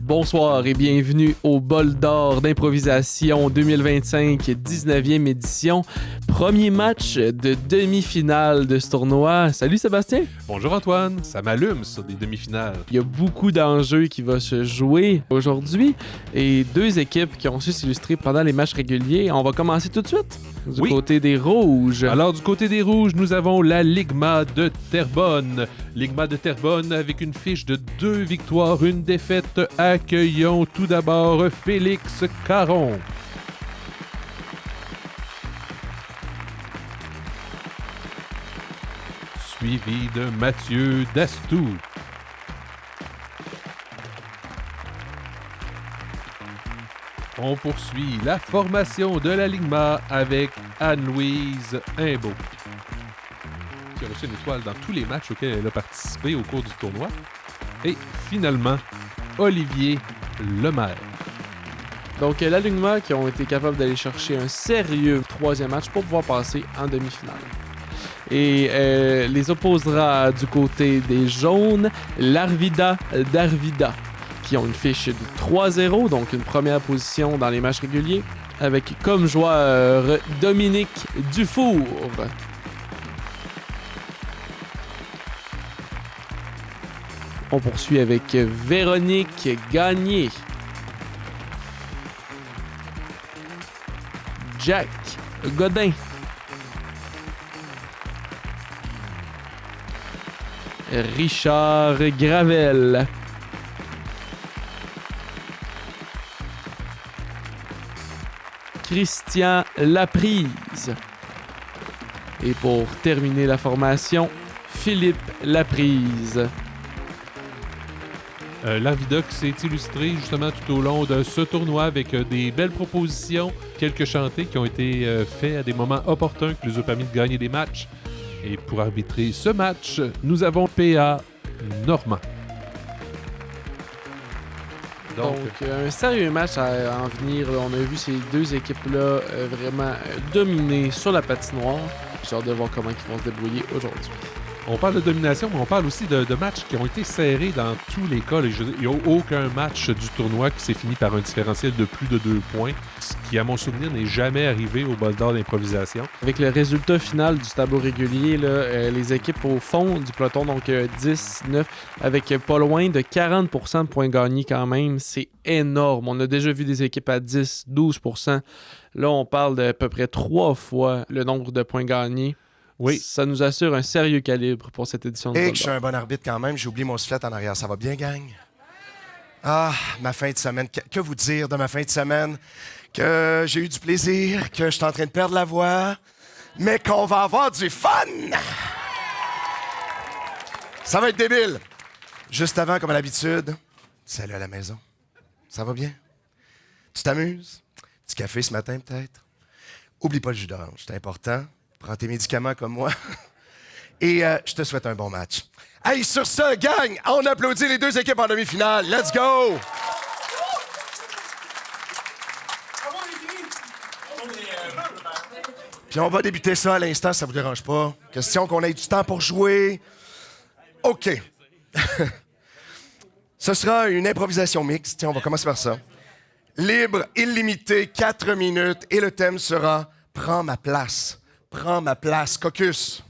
Bonsoir et bienvenue au Bol d'or d'improvisation 2025, 19e édition. Premier match de demi-finale de ce tournoi. Salut Sébastien! Bonjour Antoine, ça m'allume sur des demi-finales. Il y a beaucoup d'enjeux qui vont se jouer aujourd'hui et deux équipes qui ont su s'illustrer pendant les matchs réguliers. On va commencer tout de suite du côté des Rouges. Alors du côté des Rouges, nous avons la Ligma de Terrebonne. Ligma de Terrebonne avec une fiche de 2 victoires, 1 défaite. Accueillons tout d'abord Félix Caron. Suivi de Mathieu Dastou. On poursuit la formation de la Ligma avec Anne-Louise Imbeau, qui a reçu une étoile dans tous les matchs auxquels elle a participé au cours du tournoi. Et finalement, Olivier Lemaire. Donc, l'Alumma qui ont été capables d'aller chercher un sérieux troisième match pour pouvoir passer en demi-finale. Et les opposera du côté des jaunes, l'Arvida d'Arvida, qui ont une fiche de 3-0, donc une première position dans les matchs réguliers, avec comme joueur Dominique Dufour. On poursuit avec Véronique Gagné. Jack Godin. Richard Gravel. Christian Laprise. Et pour terminer la formation, Philippe Laprise. L'Arvidoc s'est illustré justement tout au long de ce tournoi avec des belles propositions, quelques chantés qui ont été faits à des moments opportuns qui nous ont permis de gagner des matchs. Et pour arbitrer ce match, nous avons P.A. Normand. Donc, un sérieux match à en venir. Là. On a vu ces deux équipes-là vraiment dominer sur la patinoire. J'ai hâte de voir comment ils vont se débrouiller aujourd'hui. On parle de domination, mais on parle aussi de matchs qui ont été serrés dans tous les cas. Il n'y a aucun match du tournoi qui s'est fini par un différentiel de plus de 2 points, ce qui, à mon souvenir, n'est jamais arrivé au bol d'or d'improvisation. Avec le résultat final du tableau régulier, là, les équipes au fond du peloton, donc 10-9, avec pas loin de 40% de points gagnés quand même, c'est énorme. On a déjà vu des équipes à 10-12%. Là, on parle d'à peu près 3 fois le nombre de points gagnés. Oui. Ça nous assure un sérieux calibre pour cette édition de Et Bol que je suis un bon arbitre quand même. J'ai oublié mon sifflet en arrière. Ça va bien, gang? Ah, ma fin de semaine. Que vous dire de ma fin de semaine? Que j'ai eu du plaisir, que je suis en train de perdre la voix, mais qu'on va avoir du fun! Ça va être débile. Juste avant, comme à l'habitude, salut à la maison. Ça va bien? Tu t'amuses? Petit café ce matin, peut-être? Oublie pas le jus d'orange, c'est important. Prends tes médicaments comme moi. Et je te souhaite un bon match. Hey, sur ce, gang, on applaudit les deux équipes en demi-finale. Let's go! Puis on va débuter ça à l'instant, ça vous dérange pas. Question qu'on ait du temps pour jouer. OK. Ce sera une improvisation mixte. Tiens, on va commencer par ça. Libre, illimité, 4 minutes. Et le thème sera « Prends ma place ». Prends ma place, Caucus.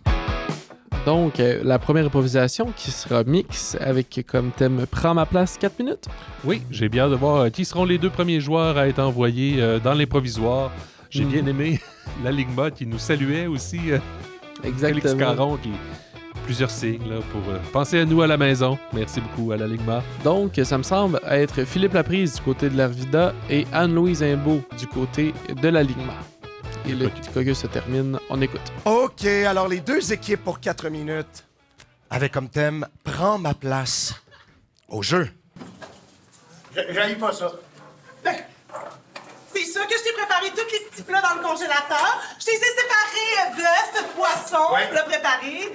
Donc, la première improvisation qui sera mix avec comme thème « Prends ma place 4 minutes ». Oui, j'ai bien hâte de voir qui seront les 2 premiers joueurs à être envoyés dans l'improvisoire. J'ai bien aimé la Ligma qui nous saluait aussi. Exactement. Félix Caron qui... Plusieurs signes là, pour penser à nous à la maison. Merci beaucoup à la Ligma. Donc, ça me semble être Philippe Laprise du côté de l'Arvida et Anne-Louise Imbeau du côté de la Ligma. Et le petit caucus se termine. On écoute. OK, alors les deux équipes pour 4 minutes avec comme thème « Prends ma place » au jeu. J'arrive pas ça. Ben, c'est sûr que je t'ai préparé tous les petits plats dans le congélateur. Je t'ai séparé bœuf, poisson, Ouais. le préparé.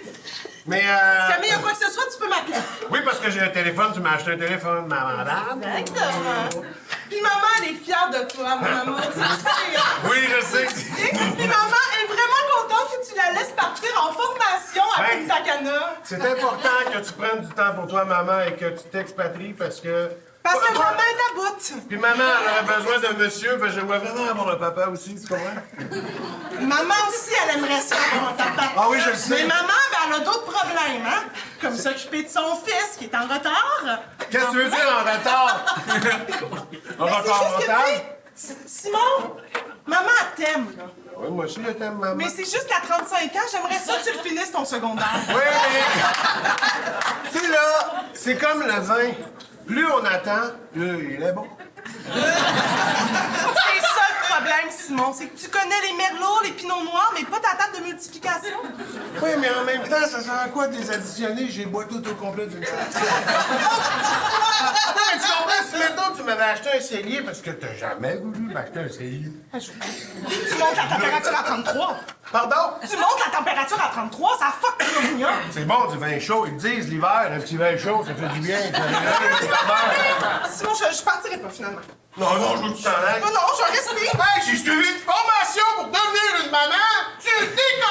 Mais Si jamais il y a quoi que ce soit, tu peux m'appeler. oui, parce que j'ai un téléphone, tu m'as acheté un téléphone, ma madame. Exactement. Puis maman, elle est fière de toi, mon amour. Tu sais, hein? Oui, je sais. Puis maman est vraiment contente que tu la laisses partir en formation à Ouais. Punta Cana. C'est important que tu prennes du temps pour toi, maman, et que tu t'expatries parce que Parce que maman est à bout. Puis maman, elle aurait besoin d'un monsieur, parce que j'aimerais vraiment avoir un papa aussi, tu comprends? Maman aussi, elle aimerait ça avoir un papa. Ah oui, je le sais. Mais maman, ben, elle a d'autres problèmes, hein? Comme s'occuper de son fils qui est en retard. Qu'est-ce que tu veux dire en retard? En Mais retard c'est juste mental? que, tu sais, Simon, maman, elle t'aime, là. Oui, moi aussi, je t'aime, maman. Mais c'est juste qu'à 35 ans, j'aimerais ça que tu le finisses ton secondaire. Oui, mais... tu sais, là, c'est comme le vin. Plus on attend, plus il est bon. C'est ça le problème, Simon. C'est que tu connais les merlots, les pinots noirs, mais pas ta table de multiplication. Oui, mais en même temps, ça sert à quoi de les additionner? J'ai bois tout au complet d'une chose. Non, mais tu comprends, si maintenant tu m'avais acheté un cellier parce que t'as jamais voulu m'acheter un cellier. Tu montes la température à 33. Pardon? Tu montes la température à 33, ça fuck ton opinion. C'est bon, du vin chaud. Ils te disent l'hiver, un petit vin chaud, ça fait du bien. Simon, je partirai pas finalement. Non, non, je veux que tu t'en ailles. Non, je vais rester. Hey, j'ai suivi une formation pour devenir une maman! Tu décolles!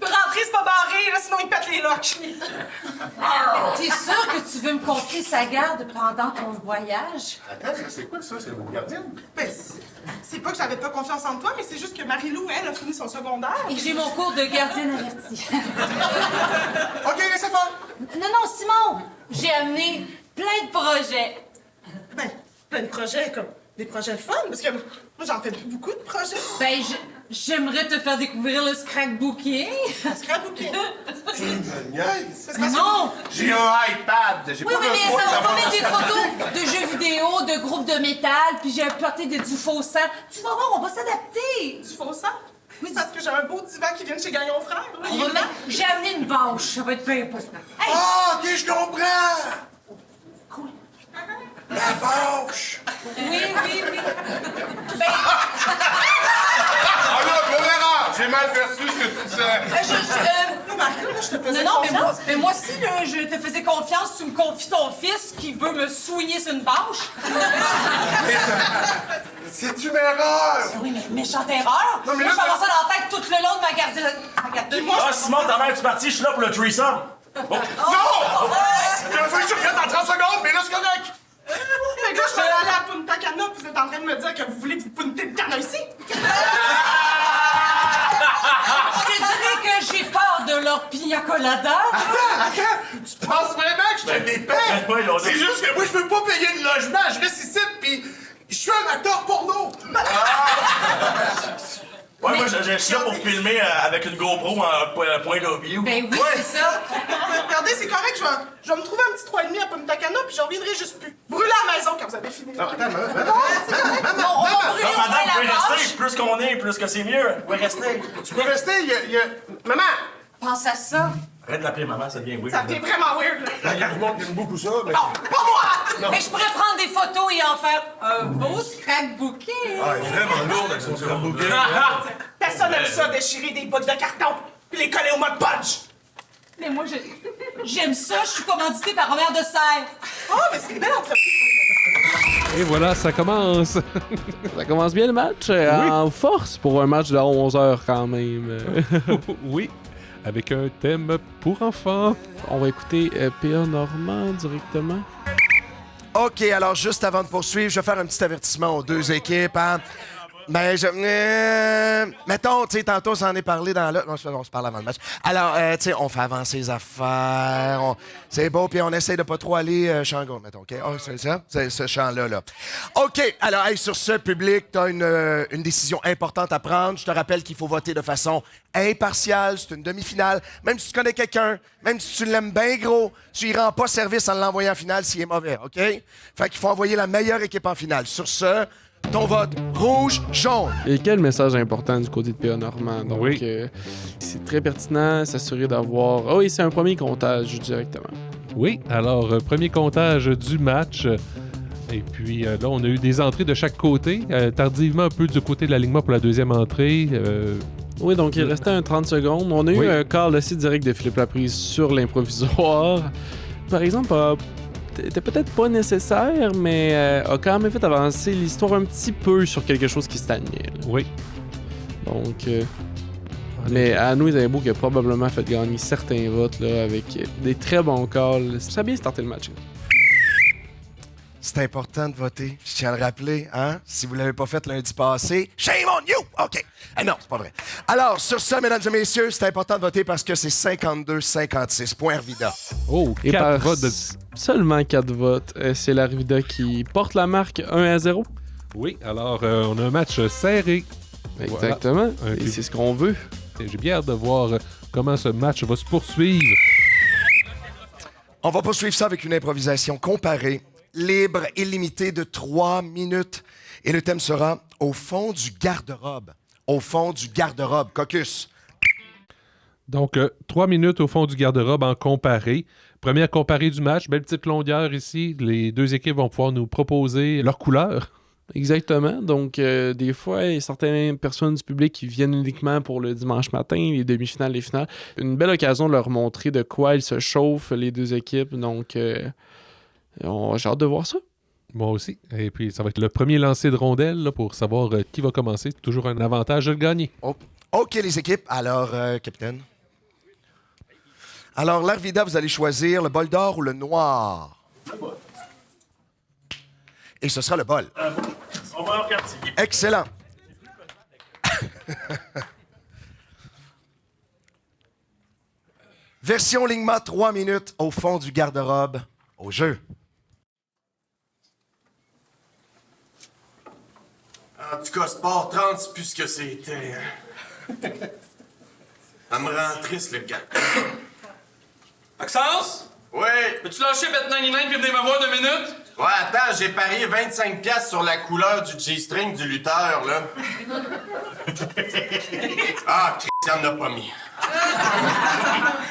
Rentrer, c'est pas barré, là, sinon il pète les locks. T'es sûr que tu veux me confier sa garde pendant ton voyage? Attends, c'est quoi ça? C'est votre gardienne? Ben, c'est pas que j'avais pas confiance en toi, mais c'est juste que Marie-Lou, elle, a fini son secondaire. Et j'ai mon cours de gardienne avertie. OK, laissez faire. Non, Simon! J'ai amené plein de projets. Ben, plein de projets, comme des projets fun, parce que moi, j'en fais beaucoup de projets. Ben, j'aimerais te faire découvrir le scrapbooking. Scrapbooking. Tu me niaises. Non! J'ai un iPad. J'ai Oui, pas mais besoin ça va d'avoir pas mettre des un photos de jeux vidéo, de groupes de métal, puis j'ai apporté du faux sang. Tu vas voir, on va s'adapter. Tu fais ça? Oui, parce que j'ai un beau divan qui vient de chez Gagnon Frère. là, On il va est là. mettre- J'ai amené une bâche, ça va être bien beau. Hey! Ah, OK, je comprends. La bâche. Oui. Ben, Ah là, on verra. J'ai mal perçu ce que tu disais. Non, Marie-Lou, là, je te faisais Non, mais confiance. moi aussi, là, je te faisais confiance, tu me confies ton fils qui veut me souiller sur une bâche. C'est une erreur. Oui, mais méchante erreur. Non, mais moi, là, je vais avoir ça dans la tête tout le long de ma garde. Ah, Simon, ta mère, tu parti, je suis là pour le threesome. Non! Il a fallu que je revienne dans 30 secondes, mais là, c'est correct. Mais là, je vais aller à Punta Cana, puis vous êtes en train de me dire que vous voulez vous punter le canard ici? Je te dirais que j'ai peur de leur pina colada. Attends! Tu penses vraiment que je te les paie? Ouais, on- C'est juste que moi, je veux pas payer de logement. Je reste ici, puis je suis un acteur porno. Ouais, moi, je suis là pour filmer avec une GoPro en point of view. Ben oui, c'est ça. Regardez, c'est correct, je vais me trouver un petit 3,5 à Punta Cana, puis j'en reviendrai juste plus. Brûler la maison quand vous avez fini. Non, attends, maman. Bon, on va brûler Non, au moins madame, vous la pouvez bâche. rester. Plus qu'on est, plus que c'est mieux. Vous pouvez rester. Tu peux rester, il y a... Maman! Pense à ça. Arrête de l'appeler maman, ça devient weird. Ça devient vraiment weird, là. Il y a du monde qui aime beaucoup ça, mais... Non, pas moi! Mais je pourrais prendre des photos et en faire un beau scrapbooking. Ah, elle est vraiment lourde avec son scrapbooking. Personne n'aime ça, déchirer des bouts de carton, puis les coller au mode punch. Mais moi, j'aime ça. Je suis commanditée par Robert de Serre. Oh, mais c'est une belle entreprise. Et voilà, ça commence. Ça commence bien le match, en force pour un match de 11h quand même. Oui, avec un thème pour enfants. On va écouter P.A. Normand directement. OK, alors juste avant de poursuivre, je vais faire un petit avertissement aux deux équipes. Hein. Ben, mettons, tu sais, tantôt, on s'en est parlé dans le... Non, on se parle avant le match. Alors, tu sais, on fait avancer les affaires, c'est beau, puis on essaie de pas trop aller champ gauche, mettons, OK? Oh, c'est ça? C'est ce champ-là, là. OK, alors, hey, sur ce, public, t'as une décision importante à prendre. Je te rappelle qu'il faut voter de façon impartiale. C'est une demi-finale. Même si tu connais quelqu'un, même si tu l'aimes bien gros, tu y rends pas service en l'envoyant en finale s'il est mauvais, OK? Fait qu'il faut envoyer la meilleure équipe en finale. Sur ce... Ton vote rouge, jaune. Et quel message important du côté de P.A. Normand. Donc, Oui. c'est très pertinent, s'assurer d'avoir... Ah oui, c'est un premier comptage directement. Oui, alors, premier comptage du match. Et puis là, on a eu des entrées de chaque côté. Tardivement, un peu du côté de l'alignement pour la deuxième entrée. Oui, donc il restait un 30 secondes. On a eu un quart aussi direct de Philippe Laprise sur l'improvisoire. Par exemple, était peut-être pas nécessaire, mais a quand même fait avancer l'histoire un petit peu sur quelque chose qui stagnait. Là. Oui. Donc, Mais Anouilh Imbeau qui a probablement fait gagner certains votes là, avec des très bons calls. Ça a bien starté le match. C'est important de voter, je tiens à le rappeler, hein? Si vous ne l'avez pas fait lundi passé, shame on you! OK. Ah non, c'est pas vrai. Alors, sur ça, mesdames et messieurs, c'est important de voter parce que c'est 52-56. Point Arvida. Oh, Et 4 par votes de... seulement 4 votes, c'est l'Arvida qui porte la marque 1-0. Oui, alors on a un match serré. Exactement. Voilà. Et c'est ce qu'on veut. Et j'ai bien hâte de voir comment ce match va se poursuivre. On va poursuivre ça avec une improvisation comparée, libre, illimitée de 3 minutes. Et le thème sera « Au fond du garde-robe ». Au fond du garde-robe. Caucus. Donc, 3 minutes au fond du garde-robe en comparé. Première comparée du match. Belle petite longueur ici. Les deux équipes vont pouvoir nous proposer leurs couleurs. Exactement. Donc, des fois, il y a certaines personnes du public qui viennent uniquement pour le dimanche matin, les demi-finales, les finales. Une belle occasion de leur montrer de quoi ils se chauffent, les deux équipes. Donc, j'ai hâte de voir ça. Moi aussi. Et puis, ça va être le premier lancer de rondelle là, pour savoir qui va commencer. C'est toujours un avantage de le gagner. Oh. OK, les équipes. Alors, capitaine. Alors, l'Arvida, vous allez choisir le bol d'or ou le noir? Et ce sera le bol. On va en quartier. Excellent. Version Ligma, 3 minutes au fond du garde-robe. Au jeu. En tout cas, Sport 30, c'est plus ce que c'était. Hein. Ça me rend triste, le gars. Maxence? Ouais. Peux-tu lâcher Bet99 puis venir me voir 2 minutes? Ouais, attends, j'ai parié 25 piastres sur la couleur du G-string du lutteur, là. Ah, Christian n'a pas mis.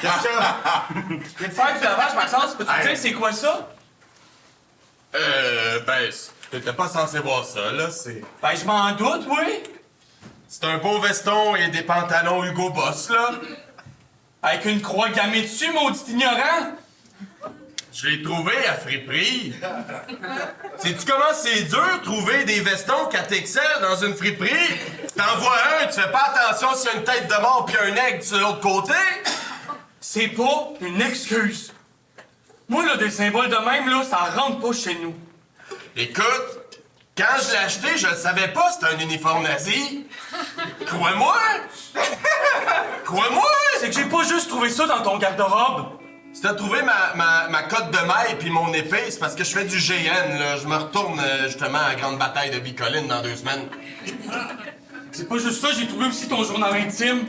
Qu'est-ce qu'il y a? Je viens de faire du lavage, Maxence. Peux-tu me dire c'est quoi ça? Ben, t'étais pas censé voir ça, là, c'est... Ben, je m'en doute, oui. C'est un beau veston et des pantalons Hugo Boss, là. Avec une croix gammée dessus, maudit ignorant. Je l'ai trouvé à friperie. Sais-tu comment c'est dur trouver des vestons 4XL dans une friperie? T'en vois un, tu fais pas attention s'il y a une tête de mort pis un aigle sur l'autre côté? C'est pas une excuse. Moi, là, des symboles de même, là, ça rentre pas chez nous. Écoute, quand je l'ai acheté, je le savais pas, c'était un uniforme nazi. Crois-moi! Crois-moi! C'est que j'ai pas juste trouvé ça dans ton garde-robe. Si t'as trouvé ma cotte de maille puis mon épée, c'est parce que je fais du GN, là. Je me retourne justement à la grande bataille de Bicoline dans 2 semaines. C'est pas juste ça, j'ai trouvé aussi ton journal intime.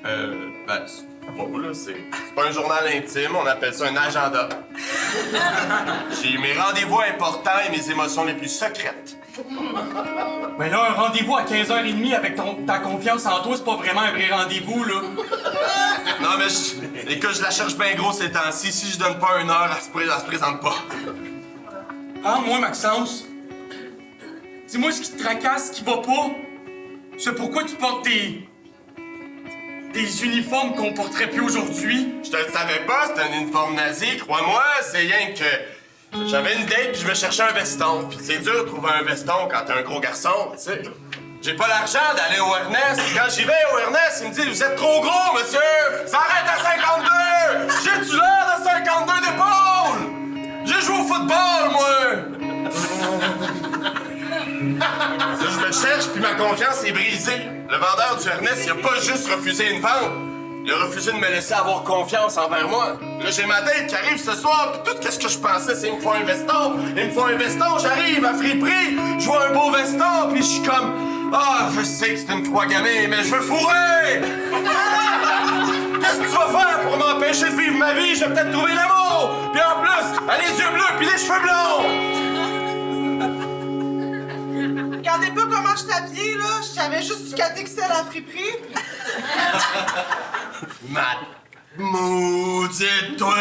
Ben, c'est pas là, c'est pas un journal intime, on appelle ça un agenda. J'ai mes rendez-vous importants et mes émotions les plus secrètes. Ben là, un rendez-vous à 15h30 avec ta confiance en toi, c'est pas vraiment un vrai rendez-vous, là. Non, mais écoute, je la cherche bien gros ces temps-ci. Si je donne pas 1 heure, elle se présente pas. Ah, moi, Maxence, dis-moi ce qui te tracasse, ce qui va pas. C'est pourquoi tu portes des uniformes qu'on porterait plus aujourd'hui. Je te le savais pas, c'était un uniforme nazi, crois-moi, c'est rien que... J'avais une date puis je me cherchais un veston. Puis c'est dur de trouver un veston quand t'es un gros garçon, tu sais. J'ai pas l'argent d'aller au Ernest. Quand j'y vais au Ernest, il me dit « Vous êtes trop gros, monsieur! Ça arrête à 52! J'ai-tu l'air de 52 d'épaules? J'ai joué au football, moi! » Là, je me cherche, puis ma confiance est brisée. Le vendeur du Ernest, il a pas juste refusé une vente. Il a refusé de me laisser avoir confiance envers moi. Là, j'ai ma date qui arrive ce soir, puis tout ce que je pensais, c'est il me faut un veston. Il me faut un veston, j'arrive à friperie, je vois un beau veston, puis je suis comme... Ah, je sais que c'est une croix gammée, mais je veux fourrer! Qu'est-ce que tu vas faire pour m'empêcher de vivre ma vie? Je vais peut-être trouver l'amour! Puis en plus, elle a les yeux bleus puis les cheveux blonds! Regardez pas comment je t'habillais, là. J'avais juste du 4XL à la friperie. Ma maudite toi!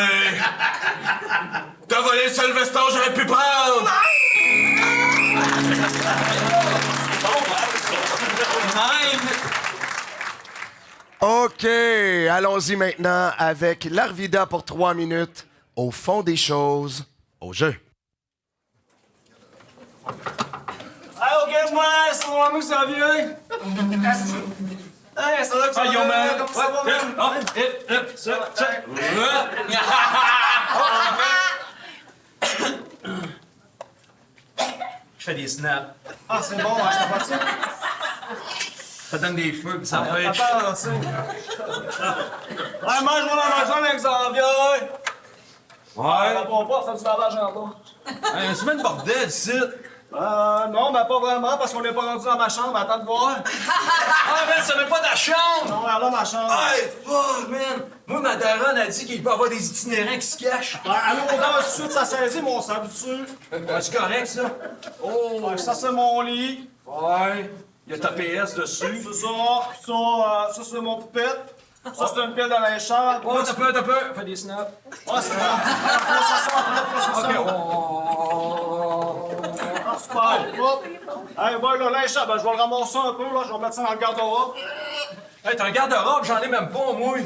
T'as volé le seul veston que j'aurais pu prendre! OK, allons-y maintenant avec l'Arvida pour 3 minutes. Au fond des choses, au jeu. Hey, OK, moi, c'est moi que ça vient. Hey, ça va que ça va, man? Comment ça va, man? Je fais des snaps. Ah, c'est bon, hein, je t'en ça. Ça donne des feux, pis ça fait... Attends, tu sais. Ouais, mange-moi dans ma jambe avec Xavier. Ouais. On va pas faire du lavage en bas. Hey, c'est même le bordel, ici. Non, ben pas vraiment, parce qu'on n'est pas rendu dans ma chambre, attends de voir. Ah, man, c'est même pas ta chambre! Non, regarde là, ma chambre. Hey, fuck, man! Moi, ma daronne a dit qu'il peut y avoir des itinérants qui se cachent. Allô, on va tout de suite, ça saisit, mon sang dessus. Ouais, c'est correct, ça? Oh! Ouais, ça, c'est mon lit. Ouais. Il y a ta PS dessus. C'est ça. Ça, c'est mon poupette. Ça, c'est une pile dans les chambres. Oh, t'as peur. Fais des snaps. Ouais, c'est bon. OK. Super. Hop. Hey, ben là, l'inchant, ben je vais le ramasser un peu, là. Je vais mettre ça dans le garde-robe. Hey, t'as un garde-robe? J'en ai même pas, moi.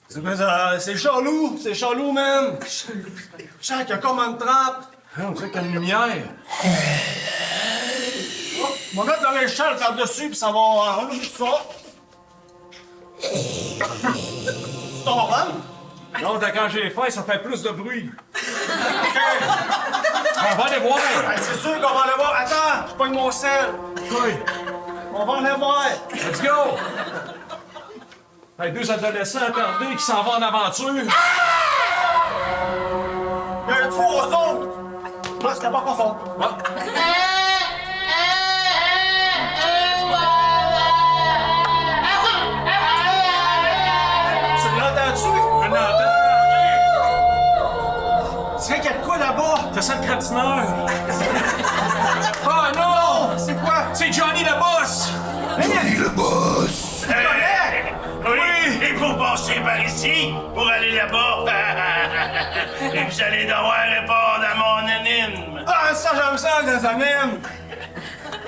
C'est chalou, man. Je sens qu'il y a comme une trappe. On dirait qu'il y a une lumière. On va mettre dans l'échelle par-dessus, puis ça va enlever ça. Tu tombes, hein? Non, quand j'ai faim, ça fait plus de bruit. OK. On va aller voir. Hey, c'est sûr qu'on va aller voir. Attends, je pogne mon sel. Oui. On va aller voir. Let's go. Hey, deux adolescents attardés qui s'en vont en aventure. Il y a 3 autres. Là, c'était pas profond. C'est qu'il y a de quoi là-bas? C'est ça le gratineur! Oh non! C'est quoi? C'est Johnny le boss! Johnny le boss! Oui, et pour passer par ici, pour aller là-bas, et vous allez devoir répondre à mon énigme. Ah, ça, j'aime ça, les énigmes!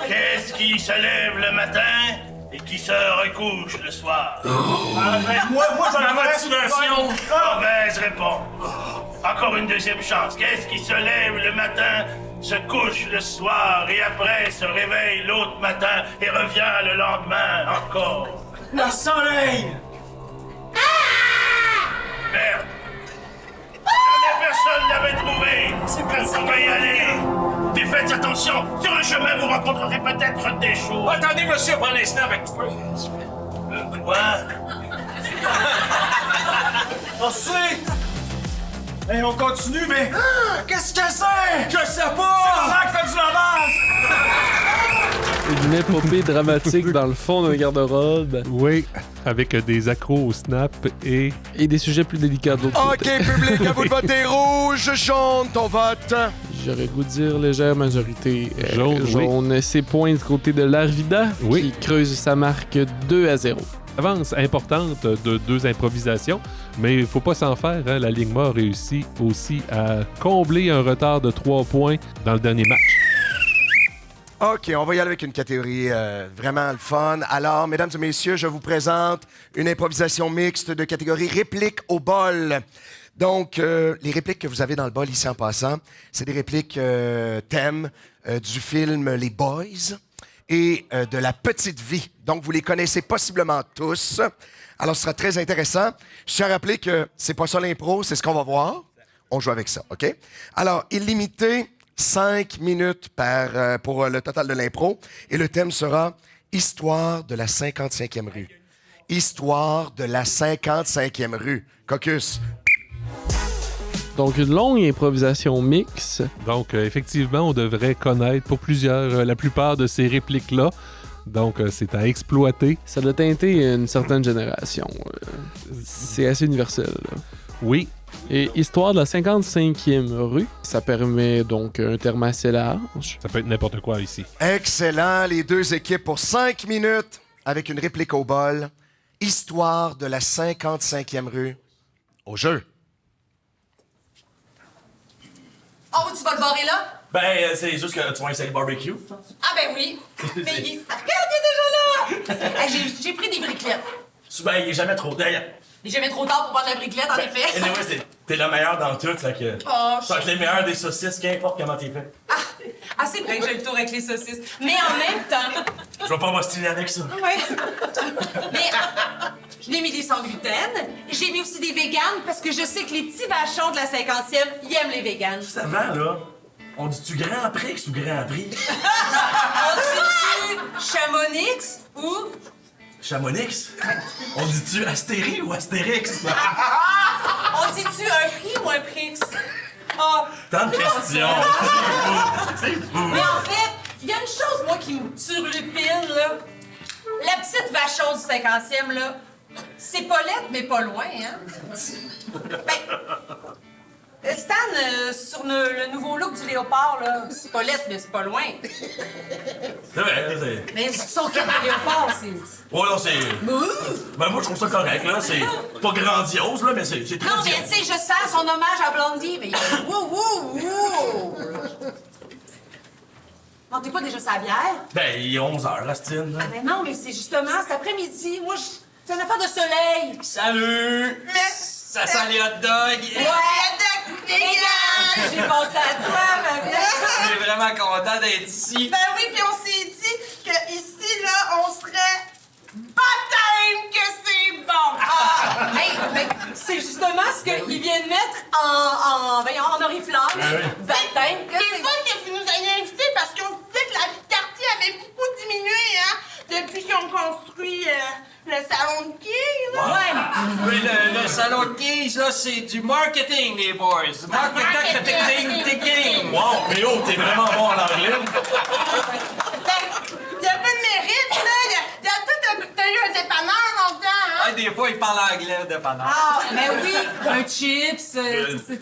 Qu'est-ce qui se lève le matin et qui se recouche le soir? Moi, je la motivation! Mauvaise réponse. Encore une deuxième chance. Qu'est-ce qui se lève le matin, se couche le soir et après se réveille l'autre matin et revient le lendemain encore? Le soleil! Merde! Jamais personne l'avait trouvé! On va y aller! Mais faites attention! Sur le chemin, vous rencontrerez peut-être des choses! Attendez, monsieur, prenez un snap avec toi! Quoi? On sait! Hey, on continue, mais... Qu'est-ce que c'est? Je sais pas! C'est la qui fait du lavage! Une épopée dramatique dans le fond d'un garde-robe. Oui, avec des accros au snap et des sujets plus délicats de l'autre côté. OK, public, à vous de voter rouge, jaune, ton vote. J'aurais goût de dire légère majorité jaune. Oui. C'est points du côté de l'Arvida qui creuse sa marque 2-0. Avance importante de 2 improvisations, mais il faut pas s'en faire. Hein? La Ligma a réussi aussi à combler un retard de 3 points dans le dernier match. OK, on va y aller avec une catégorie vraiment le fun. Alors, mesdames et messieurs, je vous présente une improvisation mixte de catégorie réplique au bol. Donc, les répliques que vous avez dans le bol ici en passant, c'est des répliques thèmes du film Les Boys et de La Petite Vie. Donc, vous les connaissez possiblement tous. Alors, ce sera très intéressant. Je tiens à rappeler que c'est pas ça l'impro, c'est ce qu'on va voir. On joue avec ça, OK? Alors, illimité, 5 minutes pour le total de l'impro. Et le thème sera « Histoire de la 55e rue ». Histoire de la 55e rue. Caucus. Donc, une longue improvisation mix. Donc, effectivement, on devrait connaître pour la plupart de ces répliques-là. Donc, c'est à exploiter. Ça doit teinter une certaine génération. C'est assez universel. Là. Oui. Et histoire de la 55e rue, ça permet donc un terme assez large. Ça peut être n'importe quoi ici. Excellent. Les deux équipes pour 5 minutes avec une réplique au bol. Histoire de la 55e rue. Au jeu. Oh, tu vas le barrer là? Ben, c'est juste que tu vas essayer le barbecue. Ah ben oui. Mais regarde, il est déjà là! Hey, j'ai pris des briquettes. Ben, il est jamais trop d'ailleurs. Il est jamais trop tard pour prendre la briquelette, en effet. Anyway, t'es la meilleure dans tout, fait que... Oh, tu vas être les meilleurs des saucisses, qu'importe comment t'es fait. Ah, c'est vrai que j'ai le tour avec les saucisses. Mais en même temps... Je vais pas m'ostiner avec ça. Ouais. Mais je l'ai mis des sans gluten. J'ai mis aussi des véganes parce que je sais que les petits vachons de la 50e, ils aiment les véganes. Juste avant, là, on dit-tu Grand Prix ou Grand Prix? On dit-tu Chamonix ou... Chamonix? On dit-tu Astérie ou Astérix? On dit-tu un prix ou un prix? Oh, Tant de questions. C'est fou. mais en fait, il y a une chose, moi, qui me turlupine, là. La petite vachon du 50e, là, c'est pas lettre, mais pas loin, hein? Ben, Stan, sur le nouveau look du léopard, là, c'est pas lettre, mais c'est pas loin. C'est vrai, c'est... Mais son kit de léopard, c'est... Ouais, non, c'est... Ben, moi, je trouve ça correct, là. C'est pas grandiose, là, mais c'est très Non, mais bien. tu sais, je sens son hommage à Blondie, mais... Wouh, wouh, wouh! Non, t'es pas déjà sa bière? Ben, il est 11h, Astine. Ah, mais non, mais c'est justement cet après-midi. Moi, c'est une affaire de soleil. Salut! Ça sent les hot dogs! Ouais, vegan! J'ai pensé à toi, ma belle. Je suis vraiment content d'être ici. Ben oui, puis on s'est dit que ici, là, on serait baptême que c'est bon! Ah, hey, ben, c'est justement ce qu'ils viennent mettre en oriflamme. Baptême, que C'est c'est... fun que vous nous ayez invités parce qu'on disait que la vie de quartier avait beaucoup diminué, hein, depuis qu'ils ont construit le salon de quilles, là. Ouais. Oui, le salon de quilles, là, c'est du marketing, les boys. Marketing. Wow, mais oh, t'es vraiment bon en anglais. Il y a peu de mérite, là. Il y a tout t'as eu un dépanneur longtemps, hein? Ah, des fois, ils parlent anglais, de pendant. Ah, mais oui, un chips.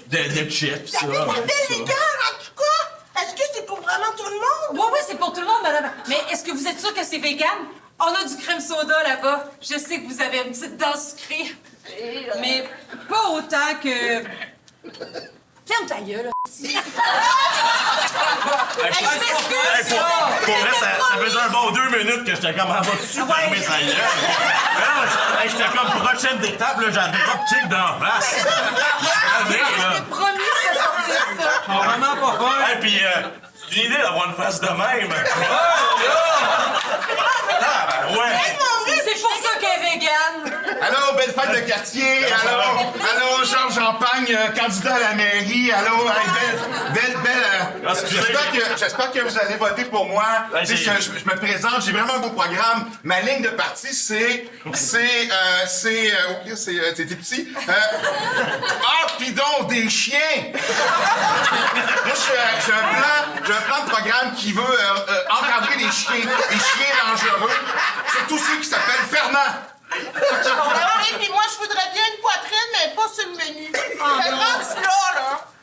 Des chips, ça. T'avais de la belle liqueur, en tout cas. Est-ce que c'est pour vraiment tout le monde? Oui, oui, c'est pour tout le monde, madame. Mais est-ce que vous êtes sûr que c'est vegan? On a du crème soda là-bas. Je sais que vous avez une petite dent sucrée. Mais pas autant que... Ferme ta gueule, là. Hey, pour vrai, ça faisait un bon 2 minutes que j'étais comme en bas dessus, fermer sa gueule. Hey, j'étais comme prochaine étape, là, j'avais pas de kick d'en face. J'ai promis de sortir ça. Ils sont vraiment pas peur. Hey, puis c'est une idée d'avoir une face de même. Ouais. C'est pour ça qu'elle est végane. Allô, belle fête de quartier. Allô, Georges Champagne, candidat à la mairie. Allô, hey, belle. J'espère que vous allez voter pour moi. Ouais, Tu sais, je me présente, j'ai vraiment un beau programme. Ma ligne de parti, c'est t'es petit. Pis donc, des chiens. Moi, j'ai un plan de programme qui veut encadrer les chiens dangereux. Surtout ceux qui s'appellent Fernand. Oui, puis moi, je voudrais bien une poitrine, mais pas sur le menu. C'est rendu là.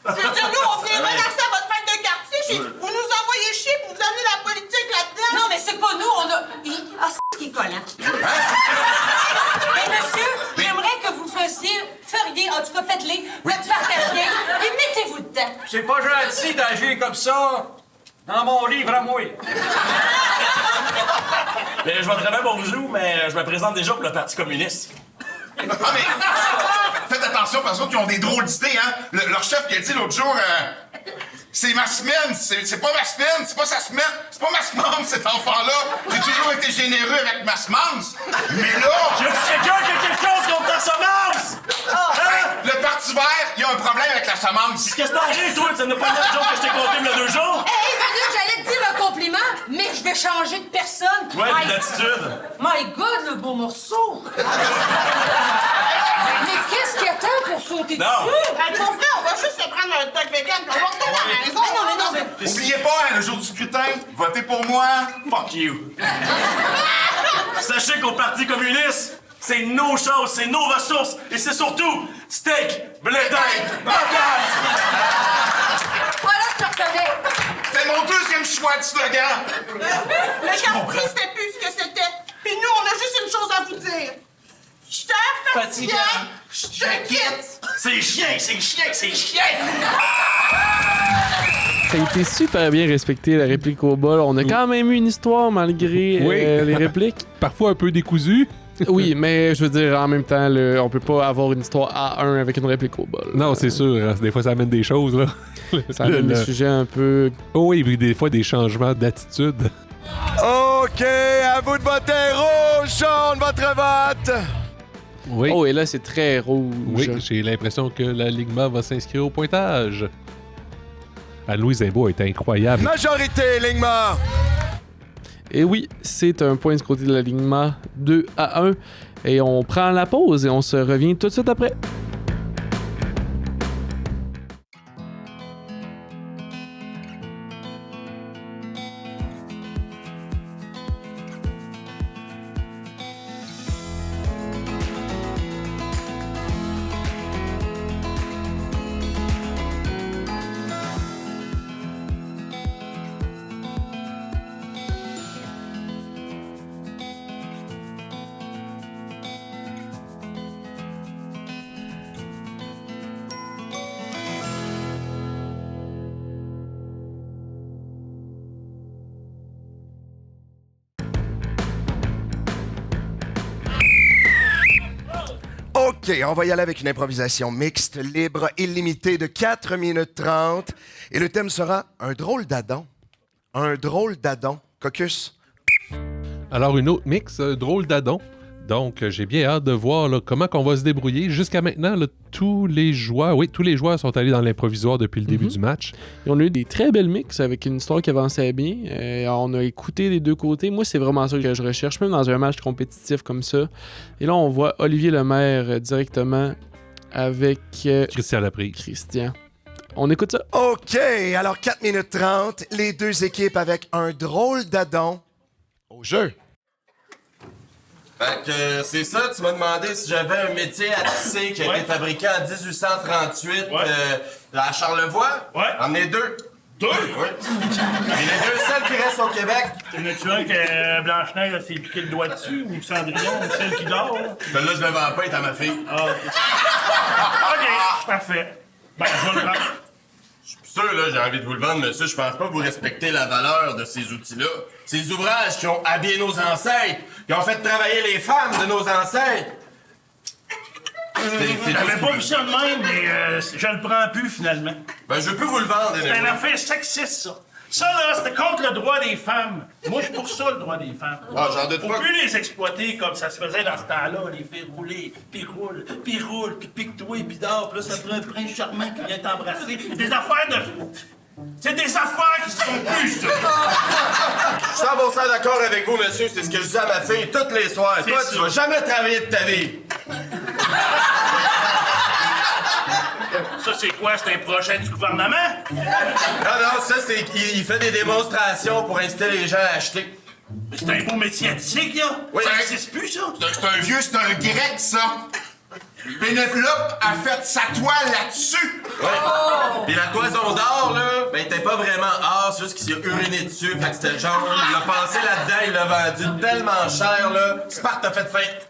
Je veux dire, nous, on vient relaxer à votre fête de quartier. Vous nous envoyez chier pour vous amener la politique là-dedans. Non, mais c'est pas nous, on a... Ah, c'est qui est collant. Mais monsieur, j'aimerais que vous feriez, en tout cas, faites-les, votre partagez et mettez-vous dedans. C'est pas gentil d'agir comme ça dans mon livre à moi. Mais je vais très bien pour vous, mais je me présente déjà pour le Parti communiste. Ah, mais faites attention parce qu'ils ont des drôles d'idées, hein. Leur chef qui a dit l'autre jour, c'est ma semaine, c'est pas ma semaine, c'est pas sa semaine, c'est pas ma semence, cet enfant-là. J'ai toujours été généreux avec ma semence. Mais là... J'ai quelqu'un qui a quelque chose contre ta semence! Hein? Le Parti vert, il y a un problème avec la semence. Qu'est-ce que t'en dis, toi? Ça n'a pas le jour que je t'ai compté il y a 2 jours? Hey, Manu, j'allais te dire un compliment, mais je vais changer de personne. Ouais, puis d'attitude. My God, le beau morceau! Mais qu'est-ce qu'il y a tant pour sauter Non. dessus? Mon frère, on va juste se prendre un toc vegan, puis on va retourner à la maison. Mais... Oubliez pas, hein, le jour du scrutin, votez pour moi. Fuck you. Sachez qu'au Parti communiste, c'est nos choses, c'est nos ressources, et c'est surtout steak, blé d'Inde, patate! Voilà, je te reconnais. C'est mon deuxième choix de slogan. Le quartier, c'était plus ce que c'était. Puis nous, on a juste une chose à vous dire. Cher fatigant, je te quitte. C'est chien, c'est chien, c'est chien! Ça a été super bien respecté, la réplique au bol. On a quand même eu une histoire malgré les répliques. Parfois un peu décousu. Oui, mais je veux dire, en même temps, on peut pas avoir une histoire A1 avec une réplique au bol. Non, c'est sûr. Des fois, ça amène des choses, là. Ça amène des sujets un peu... Oh oui, puis des fois, des changements d'attitude. OK, à vous de voter rouge, jaune, votre vote! Oui. Oh, et là, c'est très rouge. Oui, j'ai l'impression que l'alignement va s'inscrire au pointage. Anne-Louise Imbeau est incroyable. Majorité, alignement! Et oui, c'est un point du côté de l'alignement 2-1. Et on prend la pause et on se revient tout de suite après. OK, on va y aller avec une improvisation mixte, libre, illimitée de 4 minutes 30. Et le thème sera un drôle d'Adam. Un drôle d'Adam. Caucus. Alors, une autre mix, drôle d'adon. Donc, j'ai bien hâte de voir là, comment on va se débrouiller. Jusqu'à maintenant, là, tous les joueurs sont allés dans l'improvisoire depuis le début du match. Et on a eu des très belles mix avec une histoire qui avançait bien. On a écouté des deux côtés. Moi, c'est vraiment ça que je recherche, même dans un match compétitif comme ça. Et là, on voit Olivier Lemaire directement avec Christian Laprise. Christian. On écoute ça. OK, alors 4 minutes 30, les deux équipes avec un drôle d'Adam au jeu. Fait que c'est ça, tu m'as demandé si j'avais un métier à tisser qui a été fabriqué en 1838 à Charlevoix. Ouais. En est deux. Deux? Oui. Et les deux seuls qui restent au Québec. T'en as-tu un que Blanche-Neige s'est piqué le doigt dessus, ou Cendrillon, ou celle qui dort? Là? Celle-là, je le vends pas, elle est à ma fille. Ah, OK, parfait. Ben, je vais le prendre. Je suis sûr, là, j'ai envie de vous le vendre, monsieur. Je pense pas que vous respectez la valeur de ces outils-là. Ces ouvrages qui ont habillé nos ancêtres, qui ont fait travailler les femmes de nos ancêtres. J'avais pas vu ça de même, mais je le prends plus, finalement. Ben, je peux vous le vendre, C'est une affaire sexiste, ça. Ça, là, c'était contre le droit des femmes. Moi, je suis pour ça, le droit des femmes. Ah, j'en doute Faut pas. plus les exploiter comme ça se faisait dans ce temps-là, les faire rouler, puis roule, puis pique-toi, puis dors, puis là, ça prend un prince charmant qui vient t'embrasser. Des affaires de... C'est des affaires qui se font plus, ça! Je suis 100% d'accord avec vous, monsieur. C'est ce que je dis à ma fille toutes les soirs. Toi, tu vas jamais travailler de ta vie. Ça, c'est quoi? C'est un projet du gouvernement? Non, ça, c'est qu'il fait des démonstrations pour inciter les gens à acheter. C'est un beau métier artistique, là? Oui. Ça n'existe plus, ça? C'est un grec, ça. Pénélope a fait sa toile là-dessus. Ouais. Pis la toison d'or, là, ben, t'es pas vraiment or, c'est juste qu'il s'est uriné dessus. Fait que c'était genre, il a passé là-dedans, il l'a vendu tellement cher, là. Sparte a fait fête.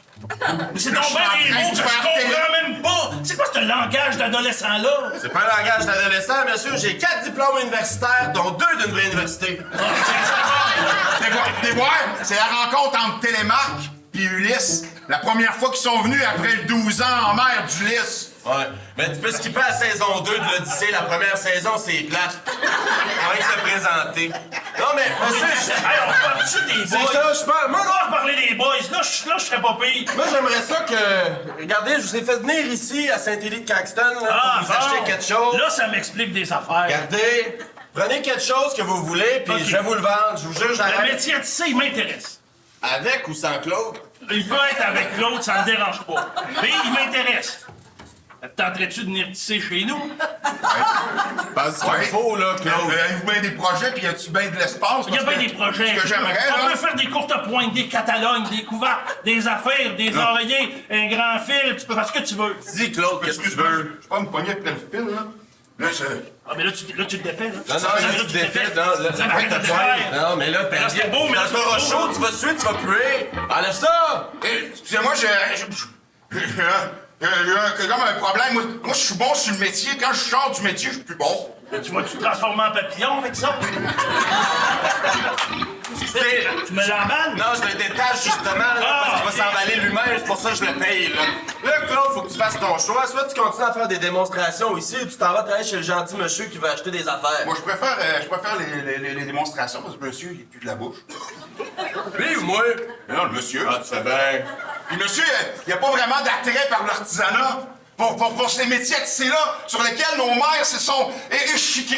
Mais c'est donc bien des mots que je comprends même pas! C'est quoi ce langage d'adolescent-là? C'est pas un langage d'adolescent, monsieur. J'ai 4 diplômes universitaires, dont 2 d'une vraie université. Venez voir, c'est la rencontre entre Télémaque puis Ulysse. La première fois qu'ils sont venus après le 12 ans en mer d'Ulysse. Ouais. Mais tu peux skipper la saison 2 de l'Odyssée. La première saison, c'est plate. Faudrait se présenter. Non, mais, monsieur, Hey, on parle-tu des boys? c'est ça, je parle. Moi, On va parler des boys. Là, je serais pas pire. Moi, j'aimerais ça que... Regardez, je vous ai fait venir ici, à Saint-Élie-de-Caxton, là, pour vous acheter quelque chose. Là, ça m'explique des affaires. Regardez, prenez quelque chose que vous voulez, puis Ok. je vais vous le vendre. Je vous jure, Le j'arrête. métier à tisser, il m'intéresse. Avec ou sans Claude? Il peut être avec l'autre, ça me dérange pas. Mais il m'intéresse. Tenterais-tu de venir tisser chez nous? Parce qu'il faut, là, Claude. Avez-vous bien des projets, puis y a-tu bien de l'espace? Il y a bien des projets. Ce que j'aimerais, On là... peut faire des courtes pointes, des catalogues, des couverts, des affaires, des oreillers, un grand fil. Tu peux faire ce que tu veux. Dis, Claude, qu'est-ce que tu veux? Je suis pas une poignée de plein de fil, là. Là, je... Ah, mais là, tu te défais, là. Non, là, tu te défais, non, là, Arrête de te faire. non, mais là, Là, c'était beau, mais là, quand t'auras chaud, tu vas suer, tu vas puer. Enlève ça! Excusez-moi, j'ai comme un problème. Moi, je suis bon sur le métier. Quand je sors du métier, je suis plus bon. Tu vas-tu te transformer en papillon avec ça? Tu me l'emballes? Non, je le détache justement, là, parce qu'il va s'emballer lui-même, c'est pour ça que je le paye, là. Là, Claude, faut que tu fasses ton choix. Soit tu continues à faire des démonstrations ici, ou tu t'en vas travailler chez le gentil monsieur qui veut acheter des affaires. Moi, je préfère les démonstrations parce que le monsieur, il est plus de la bouche. Lui ou moi? Non, le monsieur. Ah, tu fais bien. Puis monsieur, il n'y a pas vraiment d'attrait par l'artisanat. Pour ces métiers là sur lesquels nos mères se sont échiquées,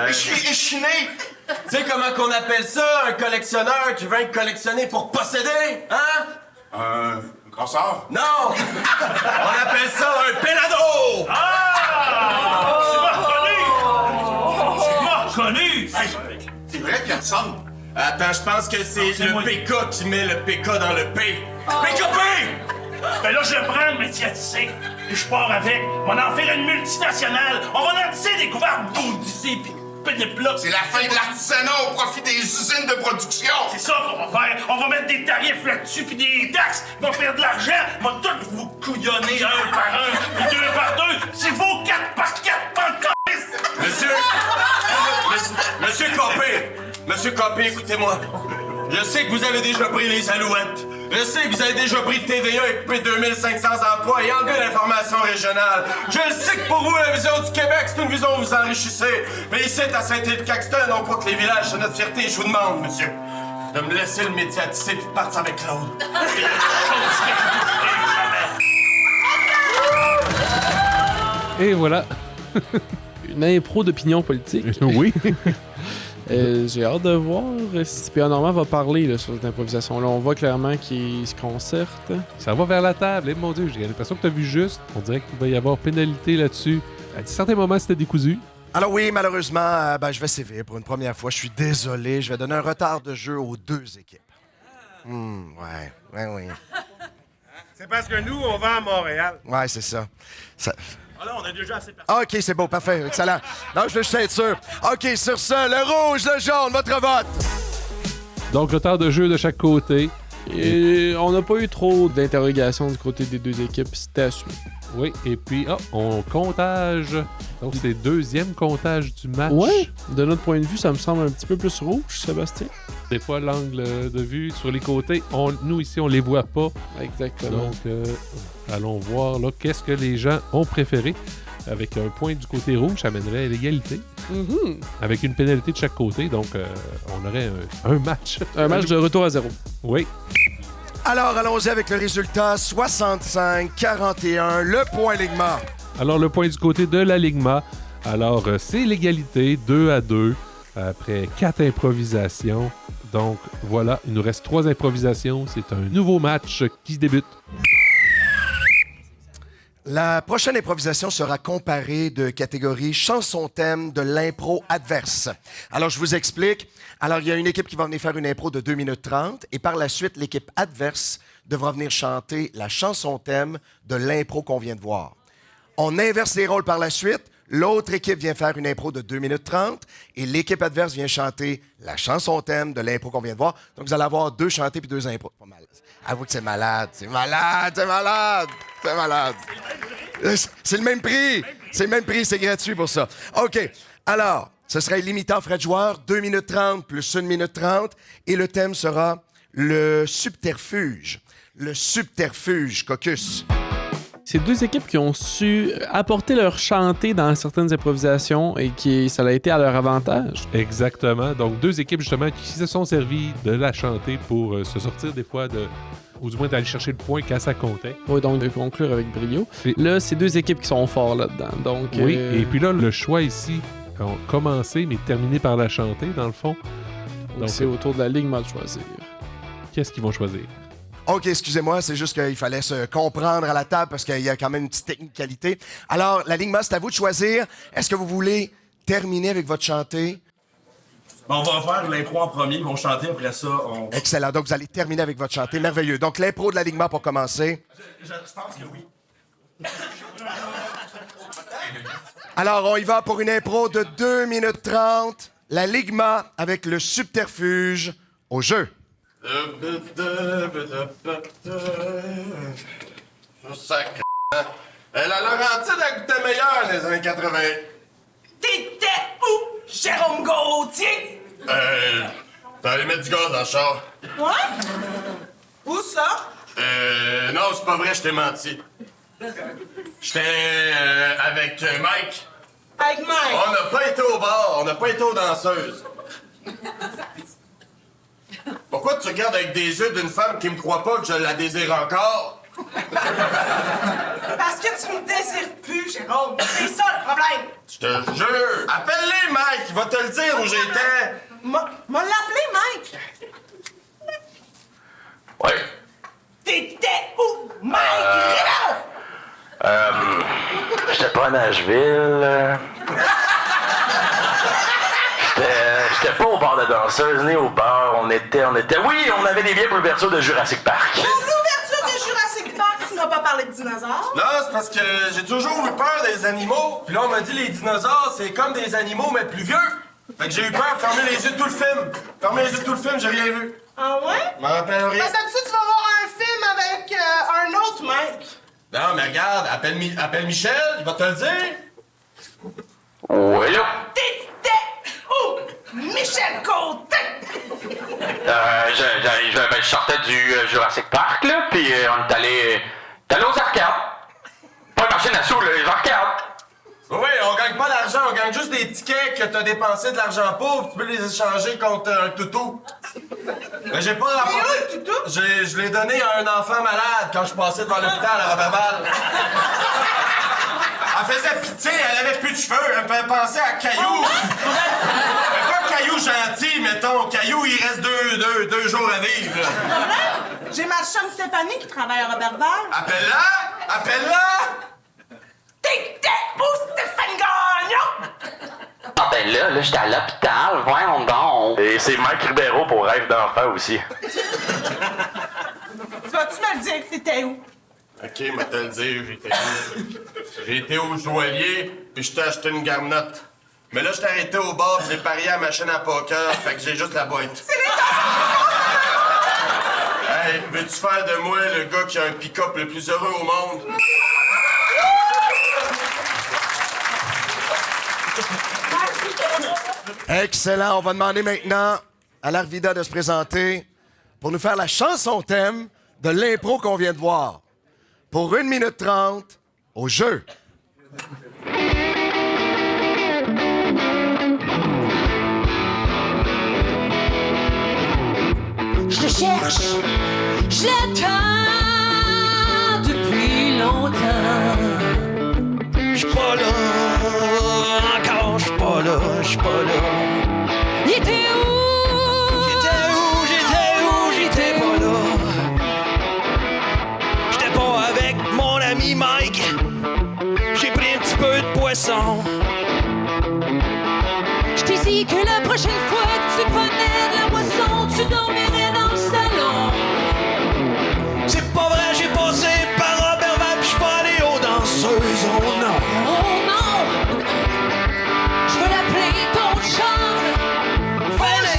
échinées. Tu sais comment qu'on appelle ça, un collectionneur qui vient collectionner pour posséder, hein? Un grosseur? Non! On appelle ça un pelado! Ah! Tu m'as reconnu! Tu m'as reconnu! C'est vrai qu'il ressemble. Attends, je pense que c'est le PK qui met le PK dans le P. PKP! Ben là, je prends le métier et je pars avec. On va en faire une multinationale. On va en tisser des couverts d'ici pis des plats. C'est la fin de l'artisanat au profit des usines de production. C'est ça qu'on va faire. On va mettre des tarifs là-dessus pis des taxes. On va faire de l'argent. On va tous vous couillonner un par un, puis deux par deux. C'est vos 4 par 4 pancartes. Monsieur Copé! Monsieur Copé, écoutez-moi. Je sais que vous avez déjà pris les alouettes. Je sais que vous avez déjà pris TVA et coupé 2500 emplois et enlevé l'information régionale. Je sais que pour vous, la vision du Québec, c'est une vision où vous enrichissez. Mais ici, à Saint-Île-de-Caxton, non pas que les villages, c'est notre fierté. Je vous demande, monsieur, de me laisser le métier à tisser puis de partir avec Claude. Et voilà. Une impro d'opinion politique. Oui. J'ai hâte de voir si Pierre Normand va parler là, sur cette improvisation-là. On voit clairement qu'il se concerte. Ça va vers la table. Et mon Dieu, j'ai l'impression que tu as vu juste. On dirait qu'il va y avoir pénalité là-dessus. À certains moments, c'était décousu. Alors oui, malheureusement, je vais sévir pour une première fois. Je suis désolé. Je vais donner un retard de jeu aux deux équipes. Oui. C'est parce que nous, on va à Montréal. Ouais, c'est ça. Ah là, on a déjà assez de personnes. OK, c'est beau, parfait, excellent. Non, je veux juste être sûr. OK, sur ça, le rouge, le jaune, votre vote. Donc, retard de jeu de chaque côté. Et on n'a pas eu trop d'interrogations du côté des deux équipes. C'était assumé. Oui, et puis, on comptage. Donc, c'est le deuxième comptage du match. Ouais, de notre point de vue, ça me semble un petit peu plus rouge, Sébastien. Des fois, l'angle de vue sur les côtés, nous, ici, on les voit pas. Exactement. Donc, allons voir là qu'est-ce que les gens ont préféré. Avec un point du côté rouge, ça mènerait à l'égalité. Mm-hmm. Avec une pénalité de chaque côté, donc on aurait un match. Un match de retour à zéro. Oui. Alors, allons-y avec le résultat 65-41, le point Ligma. Alors, le point du côté de la Ligma. Alors, c'est l'égalité, 2-2, après 4 improvisations. Donc, voilà, il nous reste 3 improvisations. C'est un nouveau match qui débute. La prochaine improvisation sera comparée de catégorie chanson-thème de l'impro adverse. Alors, je vous explique. Alors, il y a une équipe qui va venir faire une impro de 2 minutes 30 et par la suite, l'équipe adverse devra venir chanter la chanson-thème de l'impro qu'on vient de voir. On inverse les rôles par la suite. L'autre équipe vient faire une impro de 2 minutes 30 et l'équipe adverse vient chanter la chanson-thème de l'impro qu'on vient de voir. Donc, vous allez avoir 2 chantés puis 2 impros. Pas mal. Avoue que c'est malade. C'est malade. C'est le même prix. C'est le même prix, c'est gratuit pour ça. OK. Alors, ce sera illimité en frais de joueur, 2 minutes 30 plus 1 minute 30. Et le thème sera le subterfuge. Le subterfuge, Caucus. C'est deux équipes qui ont su apporter leur chanté dans certaines improvisations et ça a été à leur avantage. Exactement. Donc, 2 équipes, justement, qui se sont servies de la chanter pour se sortir des fois ou du moins d'aller chercher le point quand ça comptait. Oui, donc de conclure avec brio. Là, c'est 2 équipes qui sont fortes là-dedans. Donc, oui, et puis là, le choix ici a commencé, mais terminé par la chanter, dans le fond. Donc, c'est au tour de la ligne de choisir. Qu'est-ce qu'ils vont choisir? OK, excusez-moi, c'est juste qu'il fallait se comprendre à la table parce qu'il y a quand même une petite technicalité. Alors, la ligne c'est à vous de choisir. Est-ce que vous voulez terminer avec votre chanté? On va faire l'impro en premier, puis on va chanter après ça. Excellent. Donc, vous allez terminer avec votre chanté. Merveilleux. Donc, l'impro de la ligne pour commencer. Je pense que oui. Alors, on y va pour une impro de 2 minutes 30. La Ligma avec le subterfuge au jeu. Sacré. La Laurentide, elle goûtait meilleure dans les années 80. T'étais où, Jérôme Gauthier? T'as allé mettre du gaz dans le char. Ouais? Où ça? Non, c'est pas vrai, je t'ai menti. J'étais avec Mike. Avec Mike? On n'a pas été au bar, on n'a pas été aux danseuses. Pourquoi tu regardes avec des yeux d'une femme qui me croit pas que je la désire encore? Parce que tu me désires plus, Jérôme. C'est ça le problème. Je te jure. Appelle-les, Mike, il va te le dire où j'étais. M'a l'appelé Mike. Ouais. T'étais où, Mike? J'étais pas à Nashville. J'étais pas au bar de danseuse, ni au bar. On était... Oui, on avait des billets pour l'ouverture de Jurassic Park. Pour l'ouverture de Jurassic Park, tu m'as pas parlé de dinosaures? Non, c'est parce que j'ai toujours eu peur des animaux. Puis là, on m'a dit les dinosaures, c'est comme des animaux, mais plus vieux. Fait que j'ai eu peur de fermer les yeux de tout le film. Fermer les yeux de tout le film, j'ai rien vu. Ah ouais? Je m'en rappelle rien. Parce que d'habitude, tu vas voir un film avec un autre Mike. Non, mais regarde, appelle Michel, il va te le dire. Oui, là. T'étais où, Michel Côté? Je sortais du Jurassic Park, là, puis on est allé aux arcades. Pas une machine à sous, les arcades. Oui, on gagne pas d'argent, on gagne juste des tickets que t'as dépensé de l'argent pour, tu peux les échanger contre un toutou. Mais j'ai pas rapporté. Mais où, le toutou? Je l'ai donné à un enfant malade quand je passais devant l'hôpital à Roberval. Elle faisait pitié, elle avait plus de cheveux, elle me fait penser à Caillou. Mais pas Caillou gentil, mettons. Caillou, il reste deux jours à vivre. C'est vrai? J'ai ma chum Stéphanie qui travaille à Roberval. Appelle-la! T'étais où, Stéphane Gagnon? Ah ben là, j'étais à l'hôpital, voyons donc. Et c'est Mike Ribeiro pour Rêve d'enfant aussi. Tu vas-tu me le dire que t'étais où? OK, m'a te le dire, j'étais où? J'ai été au joaillier, puis je t'ai acheté une garnotte. Mais là, je t'ai arrêté au bar, puis j'ai parié à la machine à poker, fait que j'ai juste la boîte. C'est les temps! Hey, veux-tu faire de moi le gars qui a un pick-up le plus heureux au monde? Excellent. On va demander maintenant à l'Arvida de se présenter pour nous faire la chanson thème de l'impro qu'on vient de voir. Pour 1 minute 30, au jeu. Je le cherche, je l'attends depuis longtemps. J'suis pas là, encore j'suis pas là. Il était où? J'étais pas là. J'étais pas avec mon ami Mike. J'ai pris un petit peu de poisson. Je t'ai dit que la prochaine fois que tu prenais de la boisson, tu dormirais dans le salon. C'est pas vrai, j'ai passé par Roberval pis j'suis pas allé aux danseuses, oh non. Oh non! Je veux l'appeler ton chum. Fais-les,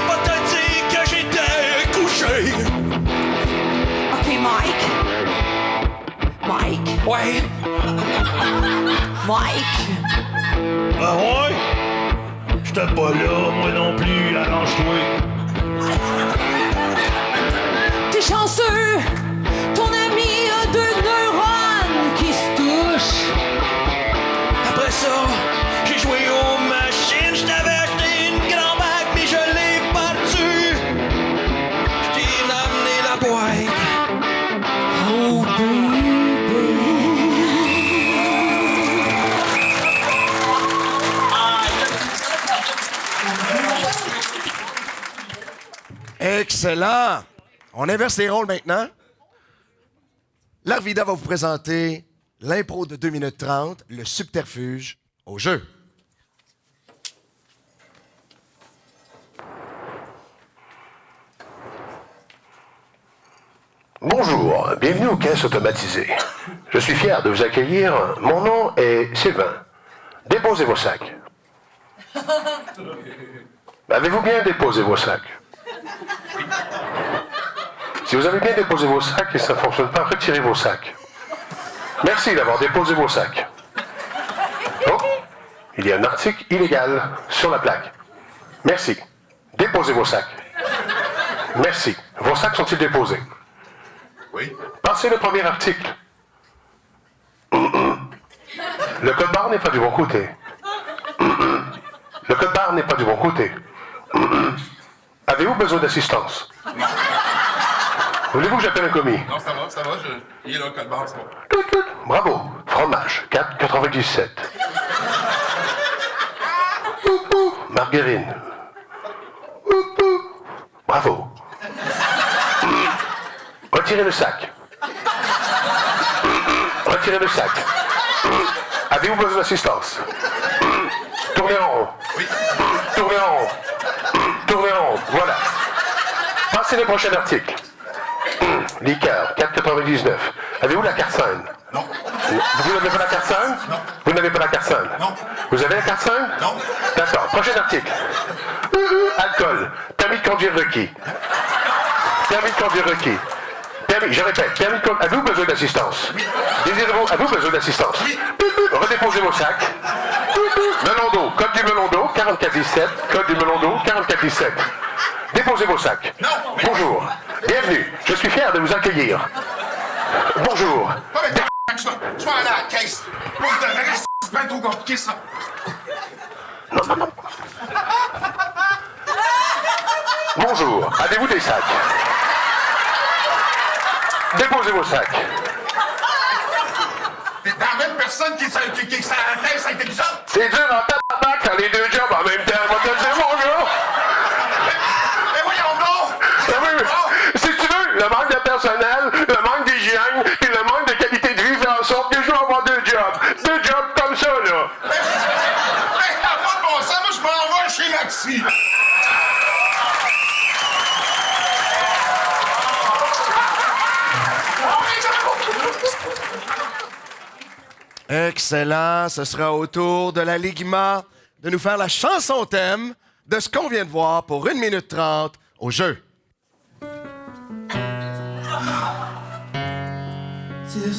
va te dire que j'étais couché. OK, Mike. Ouais. Mike. Ah ouais? J'étais pas là, moi non plus, arrange-toi. T'es chanceux. Ton ami a 2 neurones qui se touchent. Après ça, j'ai joué aux machines, j't'avais acheté une grande bague, mais je l'ai battu. J't'ai amené la boîte. Oh, baby. Excellent. On inverse les rôles maintenant. L'Arvida va vous présenter l'impro de 2 minutes 30, le subterfuge, au jeu. Bonjour, bienvenue aux caisses automatisées. Je suis fier de vous accueillir. Mon nom est Sylvain. Déposez vos sacs. Avez-vous bien déposé vos sacs? Si vous avez bien déposé vos sacs et ça ne fonctionne pas, retirez vos sacs. Merci d'avoir déposé vos sacs. Oh, Il y a un article illégal sur la plaque. Merci. Déposez vos sacs. Merci. Vos sacs sont-ils déposés? Oui. Passez le premier article. Le code barre n'est pas du bon côté. Le code barre n'est pas du bon côté. Avez-vous besoin d'assistance? Voulez-vous que j'appelle un commis? Non, ça va, il est là, le code barre, c'est bon. Bravo. Fromage, 4,97. Margarine. Bravo. Retirez le sac. Retirez le sac. Avez-vous besoin d'assistance? Tournez en rond. Tournez en rond. Tournez en rond. Voilà. Passez le prochain article. Liqueur, 4,99. Avez-vous la carte scène? Non. Vous n'avez pas la carte scène? Non. Vous n'avez pas la carte scène? Non. Vous avez la carte scène? Non. D'accord. Prochain article. Alcool. Permis de conduire requis. Permis de conduire requis. Je répète, permis de conduire. Avez-vous besoin d'assistance? Désirez-vous? Avez-vous besoin d'assistance? Redéposez vos sacs. Melon d'eau. Code du melon d'eau, 4417. Code du melon d'eau, 4417. Déposez vos sacs. Non. Bonjour. Bienvenue. Je suis fier de vous accueillir. Bonjour. Pas avec je vais aller à la caisse. Pour de vrai, c'est bien trop compliqué, ça. Non. Bonjour. Avez-vous des sacs? Déposez vos sacs. T'es la même personne qui est à la caisse intelligente. C'est dur en tabarnak faire les deux jobs en même temps. On va te le dire, mon gars. Mais voyons donc. Oui. Si tu veux, le manque de personnel, le manque d'hygiène, puis le manque de qualité de vie fait en sorte que je vais avoir deux jobs. Deux jobs comme ça, là. Mais t'as pas de bon sens, moi je m'en vais chez Maxi. Excellent. Ce sera au tour de la Ligma de nous faire la chanson thème de ce qu'on vient de voir pour 1 minute 30 au jeu. C'est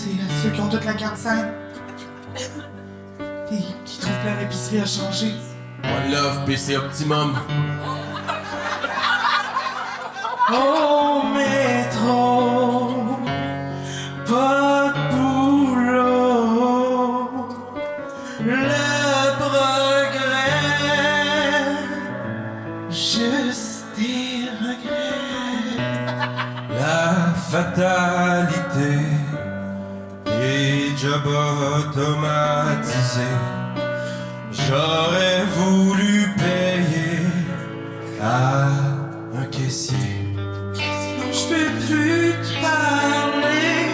ceux qui ont toute la carte scène. Et qui trouvent que leur épicerie a changé. One Love, PC Optimum. Au métro, pas de boulot. Le progrès, juste des regrets. La fatalité, les jobs automatisés. J'aurais voulu payer à un caissier. Je peux plus te parler.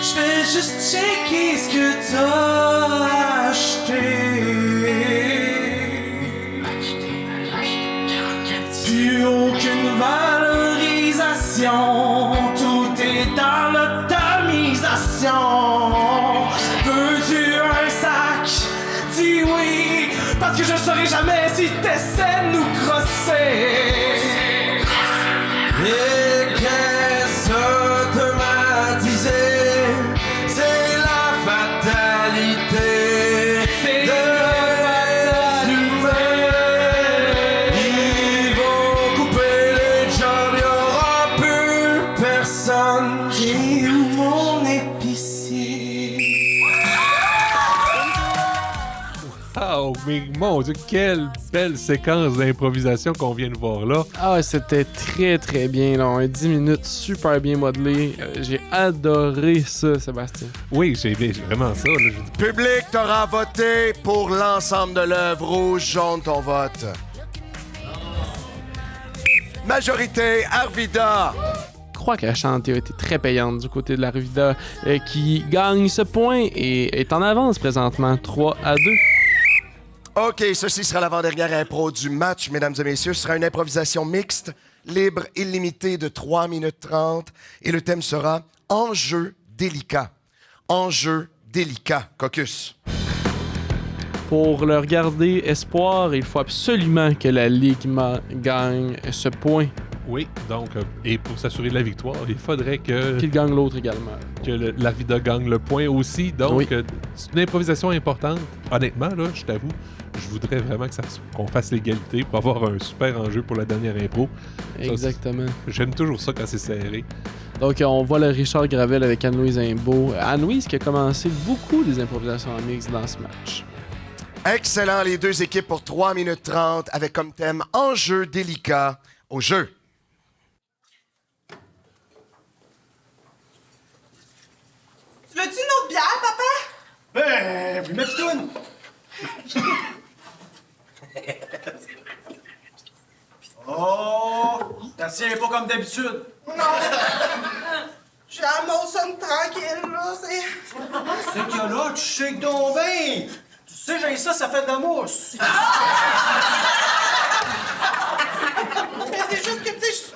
Je vais juste checker ce que t'as acheté. Plus aucune valorisation. Tout est dans l'automisation. Veux-tu un sac? Dis oui, parce que je saurai jamais si t'essaies de nous crosser. Les caisses automatisées, c'est la fatalité. C'est de l'être humain. Ils vont couper les jobs, y'aura plus personne. Qui est mon épicier? Oh, mais mon Dieu, quelle belle séquence d'improvisation qu'on vient de voir là. Ah, c'était très très bien, là. 10 minutes super bien modelé. J'ai adoré ça, Sébastien. Oui, j'ai vraiment ça. Là. Public, t'auras voté pour l'ensemble de l'œuvre. Rouge, jaune, ton vote. Majorité, Arvida. Je crois que la chantée a été très payante du côté de l'Arvida, qui gagne ce point et est en avance présentement, 3-2. OK, ceci sera l'avant-dernière impro du match, mesdames et messieurs. Ce sera une improvisation mixte, libre, illimitée de 3 minutes 30. Et le thème sera « Enjeu délicat ». Enjeu délicat, Caucus. Pour leur garder espoir, il faut absolument que la Ligma gagne ce point Oui, donc, et pour s'assurer de la victoire, il faudrait que... Qu'il gagne l'autre également. Que l'Arvida gagne le point aussi. Donc, Oui. c'est une improvisation importante. Honnêtement, là, je t'avoue, je voudrais vraiment qu'on fasse l'égalité pour avoir un super enjeu pour la dernière impro. Exactement. J'aime toujours ça quand c'est serré. Donc, on voit le Richard Gravel avec Anne-Louise Imbeau. Anne-Louise qui a commencé beaucoup des improvisations en mix dans ce match. Excellent, les deux équipes pour 3 minutes 30 avec comme thème enjeu délicat au jeu. Tu veux-tu une autre bière, papa? Ben, oui, Meptoun! Oh! T'en tiens pas comme d'habitude. Non. Je suis à Molson tranquille, là, c'est... C'est que là, tu shakes donc bien! Tu sais, j'ai ça fait de la mousse! Mais c'est juste que, tu sais,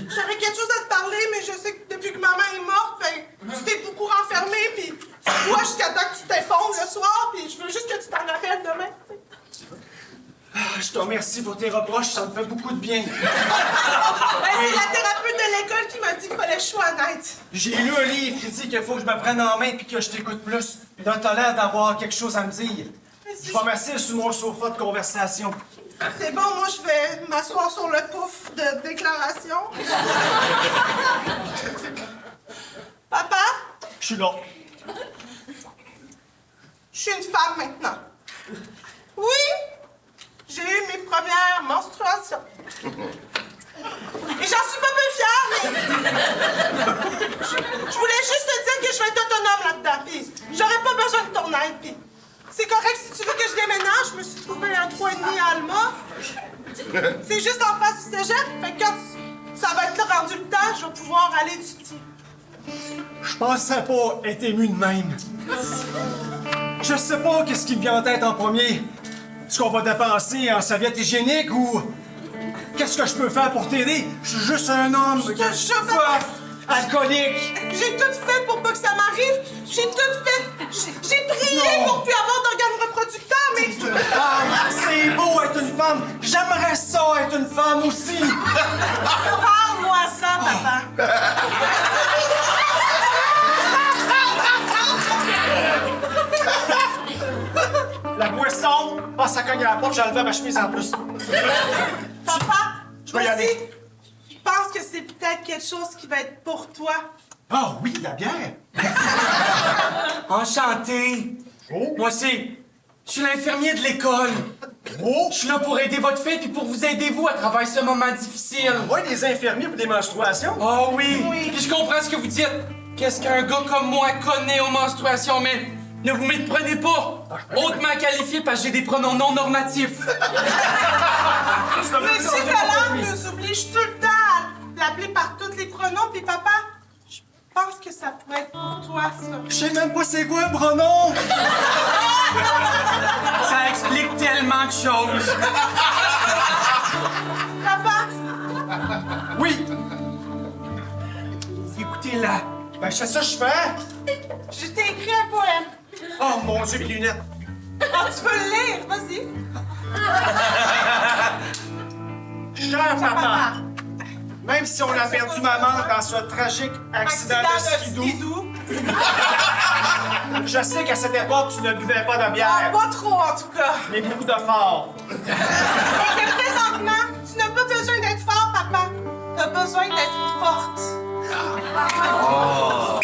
j'aurais quelque chose à te parler, mais je sais que depuis que maman est morte, ben, tu t'es beaucoup renfermé, puis tu bois jusqu'à temps que tu t'effondres le soir, puis je veux juste que tu t'en rappelles demain, tu sais. Je te remercie pour tes reproches, ça me fait beaucoup de bien. Ben, c'est la thérapeute de l'école qui m'a dit qu'il fallait que je sois honnête. J'ai lu un livre qui dit qu'il faut que je me prenne en main puis que je t'écoute plus. Puis là, t'as l'air d'avoir quelque chose à me dire. Je vais m'asseoir sur mon sofa de conversation. C'est bon, moi, je vais m'asseoir sur le pouf de déclaration. Papa? Je suis là. Je suis une femme maintenant. Oui, j'ai eu mes premières menstruations. Et j'en suis pas peu fière, mais... Je voulais juste te dire que je vais être autonome là-dedans, pis j'aurais pas besoin de ton aide, pis... C'est correct si tu veux que je déménage, je me suis trouvé un 3,5 à Alma. C'est juste en face du cégep, fait que quand ça va être là rendu le temps, je vais pouvoir aller étudier. Je pensais pas être ému de même. Je sais pas qu'est-ce qui me vient en tête en premier. Est-ce qu'on va dépenser en serviette hygiénique ou... Qu'est-ce que je peux faire pour t'aider? Je suis juste un homme. Alcoolique. J'ai tout fait pour pas que ça m'arrive. J'ai tout fait. J'ai prié pour plus avoir d'organes reproducteurs, mais... C'est une femme. C'est beau être une femme. J'aimerais ça être une femme aussi. Parle-moi ça, papa. La boisson, ça cogne à la porte, j'ai enlevé ma chemise en plus. Papa, je vais y aller. Je pense que c'est peut-être quelque chose qui va être pour toi. Ah oui, la bière. Enchanté. Moi, je suis l'infirmier de l'école. Je suis là pour aider votre fille puis pour vous aider, vous, à travers ce moment difficile. Ouais, des infirmiers pour des menstruations. Oh oui. Puis je comprends ce que vous dites. Qu'est-ce qu'un gars comme moi connaît aux menstruations, mais ne vous méprenez pas. Hautement qualifié parce que j'ai des pronoms non normatifs. Monsieur Colombe nous oblige tout le temps à l'appeler par tous les pronoms, puis papa, je pense que ça pourrait être pour toi, ça. Je sais même pas c'est quoi un pronom. Ça explique tellement de choses. Papa? Oui. Écoutez-la. Ben, c'est ça que je fais. Je t'ai écrit un poème. Oh mon Dieu, les lunettes. Ah, tu peux le lire, vas-y. Cher papa, même si on a perdu maman dans ce tragique accident de skidoo, je sais qu'à cette époque, tu ne buvais pas de bière. Ah, pas trop, en tout cas. Mais beaucoup de fort. Et que présentement, tu n'as pas besoin d'être fort, papa. T'as besoin d'être forte. Oh.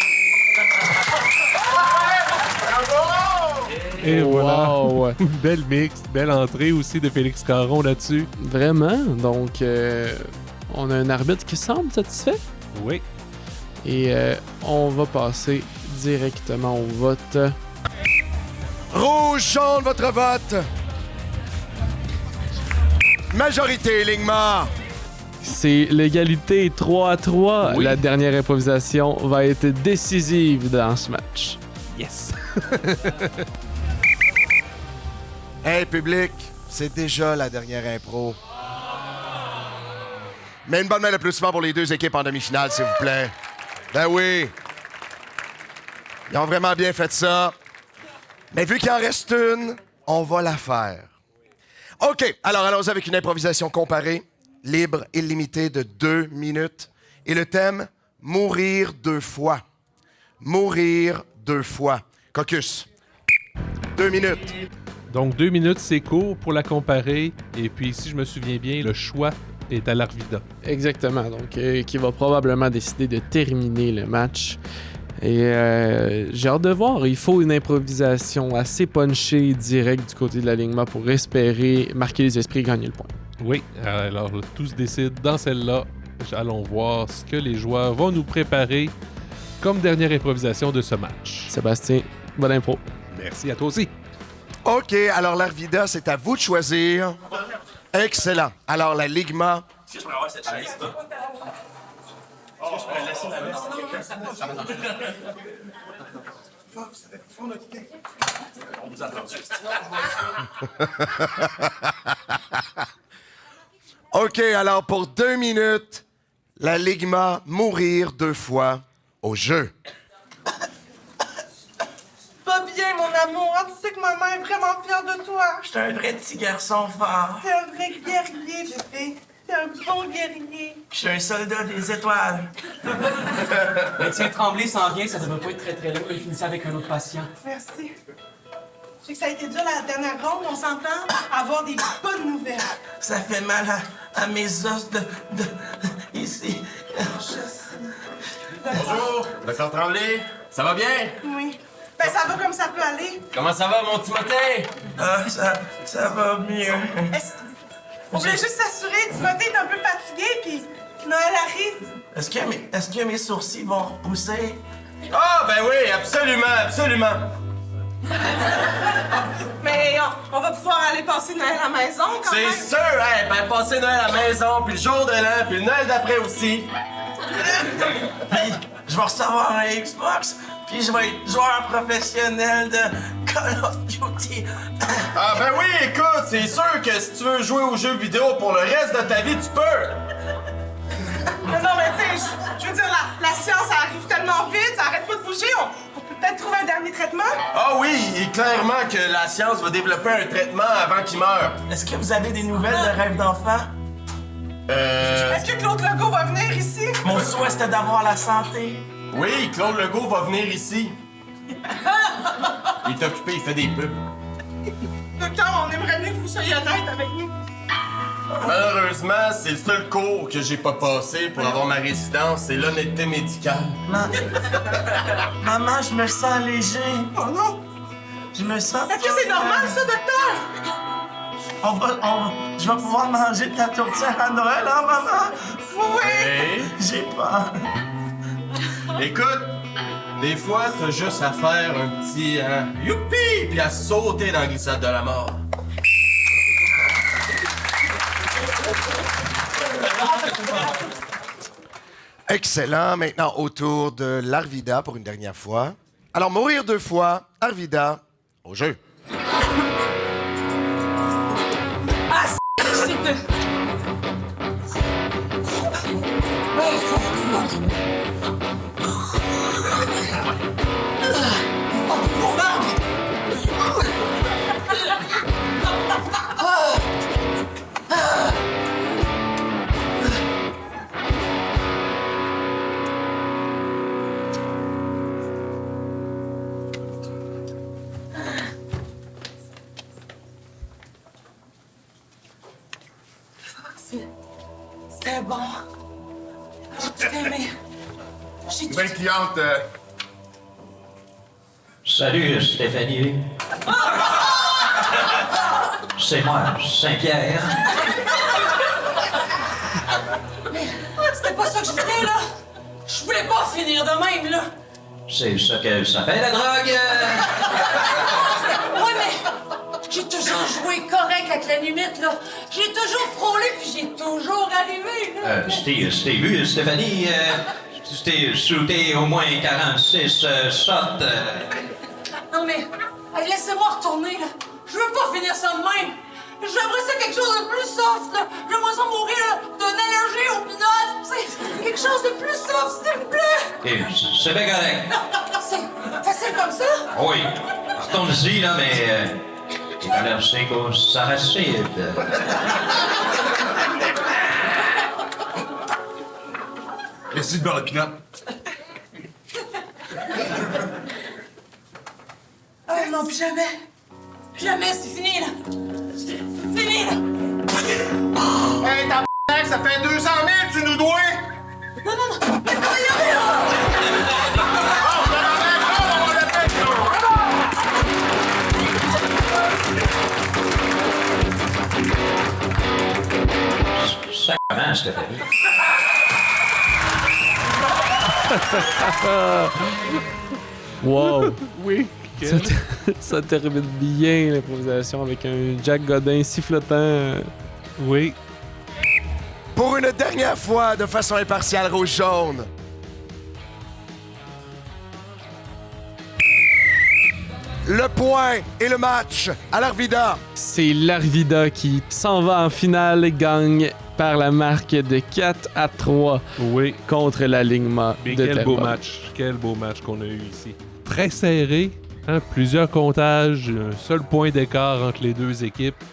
Et voilà. Wow. Belle mix, belle entrée aussi de Félix Caron là-dessus. Vraiment. Donc, on a un arbitre qui semble satisfait. Oui. Et on va passer directement au vote. Rouge, jaune, votre vote. Majorité, Ligma. C'est l'égalité 3-3. Oui. La dernière improvisation va être décisive dans ce match. Yes. Hey, public, c'est déjà la dernière impro. Mais une bonne main d'applaudissement pour les deux équipes en demi-finale, s'il vous plaît. Ben oui. Ils ont vraiment bien fait ça. Mais vu qu'il en reste une, on va la faire. OK, alors allons-y avec une improvisation comparée. libre, illimité de 2 minutes. Et le thème, mourir 2 fois. Mourir 2 fois. Caucus, 2 minutes. Donc, 2 minutes, c'est court pour la comparer. Et puis, si je me souviens bien, le choix est à l'Arvida. Exactement. Donc, qui va probablement décider de terminer le match. Et j'ai hâte de voir. Il faut une improvisation assez punchée, directe du côté de l'alignement pour espérer marquer les esprits et gagner le point. Oui, alors tout se décide dans celle-là. Allons voir ce que les joueurs vont nous préparer comme dernière improvisation de ce match. Sébastien, bonne impro. Merci à toi aussi. OK, alors l'Arvida, c'est à vous de choisir. Excellent. Alors, la Ligma... Est-ce que je pourrais avoir cette chaise? Est-ce que je pourrais laisser la messe? On vous attend juste. OK, alors pour 2 minutes, la Ligma mourir 2 fois au jeu. Pas bien, mon amour. Tu sais que maman est vraiment fière de toi. J'étais un vrai petit garçon fort. T'es un vrai guerrier, bébé. T'es un bon guerrier. Je suis un soldat des étoiles. Mais tiens, Tremblay s'en vient, ça devrait pas être très très long. Il finissait avec un autre patient. Merci. Je sais que ça a été dur la dernière ronde, on s'entend avoir des bonnes nouvelles. Ça fait mal à mes os de ici. Bonjour, Dr. Tremblay. Ça va bien? Oui. Ben, ça va comme ça peut aller. Comment ça va, mon Timothée? Ah, ça va mieux. On voulait juste s'assurer, Timothée est un peu fatigué, puis Noël arrive. Est-ce que mes sourcils vont repousser? Ah, ben oui, absolument, absolument. Mais on va pouvoir aller passer Noël à la maison, quand même. C'est sûr, hein? Ben, passer Noël à la maison, puis le jour de l'an, puis le Noël d'après aussi. Puis, je vais recevoir un Xbox, puis je vais être joueur professionnel de Call of Duty. Ah ben oui, écoute, c'est sûr que si tu veux jouer aux jeux vidéo pour le reste de ta vie, tu peux. Non, mais tu sais, je veux dire, la science, ça arrive tellement vite, ça arrête pas de bouger. On peut peut-être trouver un dernier traitement. Ah oui, et clairement que la science va développer un traitement avant qu'il meure. Est-ce que vous avez des nouvelles de rêve d'enfant? Est-ce que Claude Legault va venir ici? Mon souhait, c'était d'avoir la santé. Oui, Claude Legault va venir ici. Il est occupé, il fait des pubs. Docteur, on aimerait mieux que vous soyez honnête avec nous. Malheureusement, c'est le seul cours que j'ai pas passé pour avoir ma résidence, c'est l'honnêteté médicale. Maman, je me sens léger. Oh non! Je me sens... Est-ce que c'est normal, ça, docteur? Je vais pouvoir manger de ta tourtière à Noël, hein, maman? Oui. J'ai peur. Écoute, des fois, t'as juste à faire un petit youpi, puis à sauter dans la glissade de la mort. Excellent. Maintenant, au tour de l'Arvida pour une dernière fois. Alors, mourir 2 fois, Arvida, au jeu. Ah, c'est que... C'était bon. J'ai tout aimé. J'ai tout Nouvelle cliente. Salut, Stéphanie. C'est moi, Saint-Pierre. Mais c'était pas ça que je voulais, là. Je voulais pas finir de même, là. C'est ça que ça fait, la drogue. Ouais, mais j'ai toujours joué correct avec la limite, là. J'ai toujours frôlé, puis j'ai toujours arrivé, là. Je t'ai vu, Stéphanie. Tu t'es shooté au moins 46 shots. Non, mais hey, laissez-moi retourner, là. Je veux pas finir ça de même. J'aimerais ça quelque chose de plus soft, là. J'aimerais ça mourir d'une allergie aux peanuts. C'est quelque chose de plus soft, s'il vous plaît. C'est bien correct. C'est facile comme ça? Oui. Retourne-y, là, mais... t'es allergique aux arachides. Vas-y, le beurre de pinot. Oh non, plus jamais. Jamais, c'est fini, là. C'est fini, là. Hey, ta ça fait 200 000, tu nous dois! Non, non, non. Sacrement, Stéphanie. Wow! Oui. Ça termine bien l'improvisation avec un Jack Godin sifflotant. Oui. Pour une dernière fois, de façon impartiale, rouge-jaune. Le point et le match à l'Arvida. C'est l'Arvida qui s'en va en finale et gagne par la marque de 4-3 contre l'alignement Mais de quel beau Terrebonne. match. Quel beau match qu'on a eu ici. Très serré. Hein, plusieurs comptages, un seul point d'écart entre les deux équipes.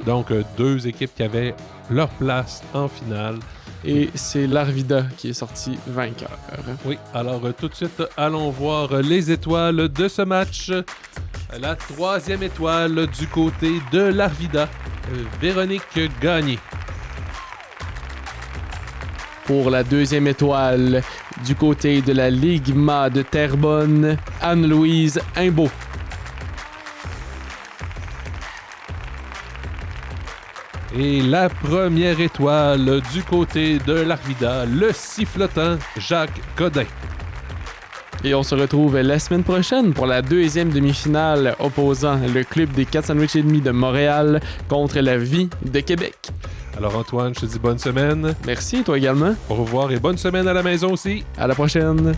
Donc, deux équipes qui avaient leur place en finale. Et c'est l'Arvida qui est sorti vainqueur. Oui, alors tout de suite, allons voir les étoiles de ce match. La troisième étoile du côté de l'Arvida, Véronique Gagné. Pour la deuxième étoile, du côté de la Ligma de Terrebonne, Anne-Louise Imbeau. Et la première étoile du côté de l'Arvida, le sifflotant Jacques Godin. Et on se retrouve la semaine prochaine pour la deuxième demi-finale opposant le club des 4 sandwichs et demi de Montréal contre la Vie de Québec. Alors Antoine, je te dis bonne semaine. Merci, toi également. Au revoir et bonne semaine à la maison aussi. À la prochaine.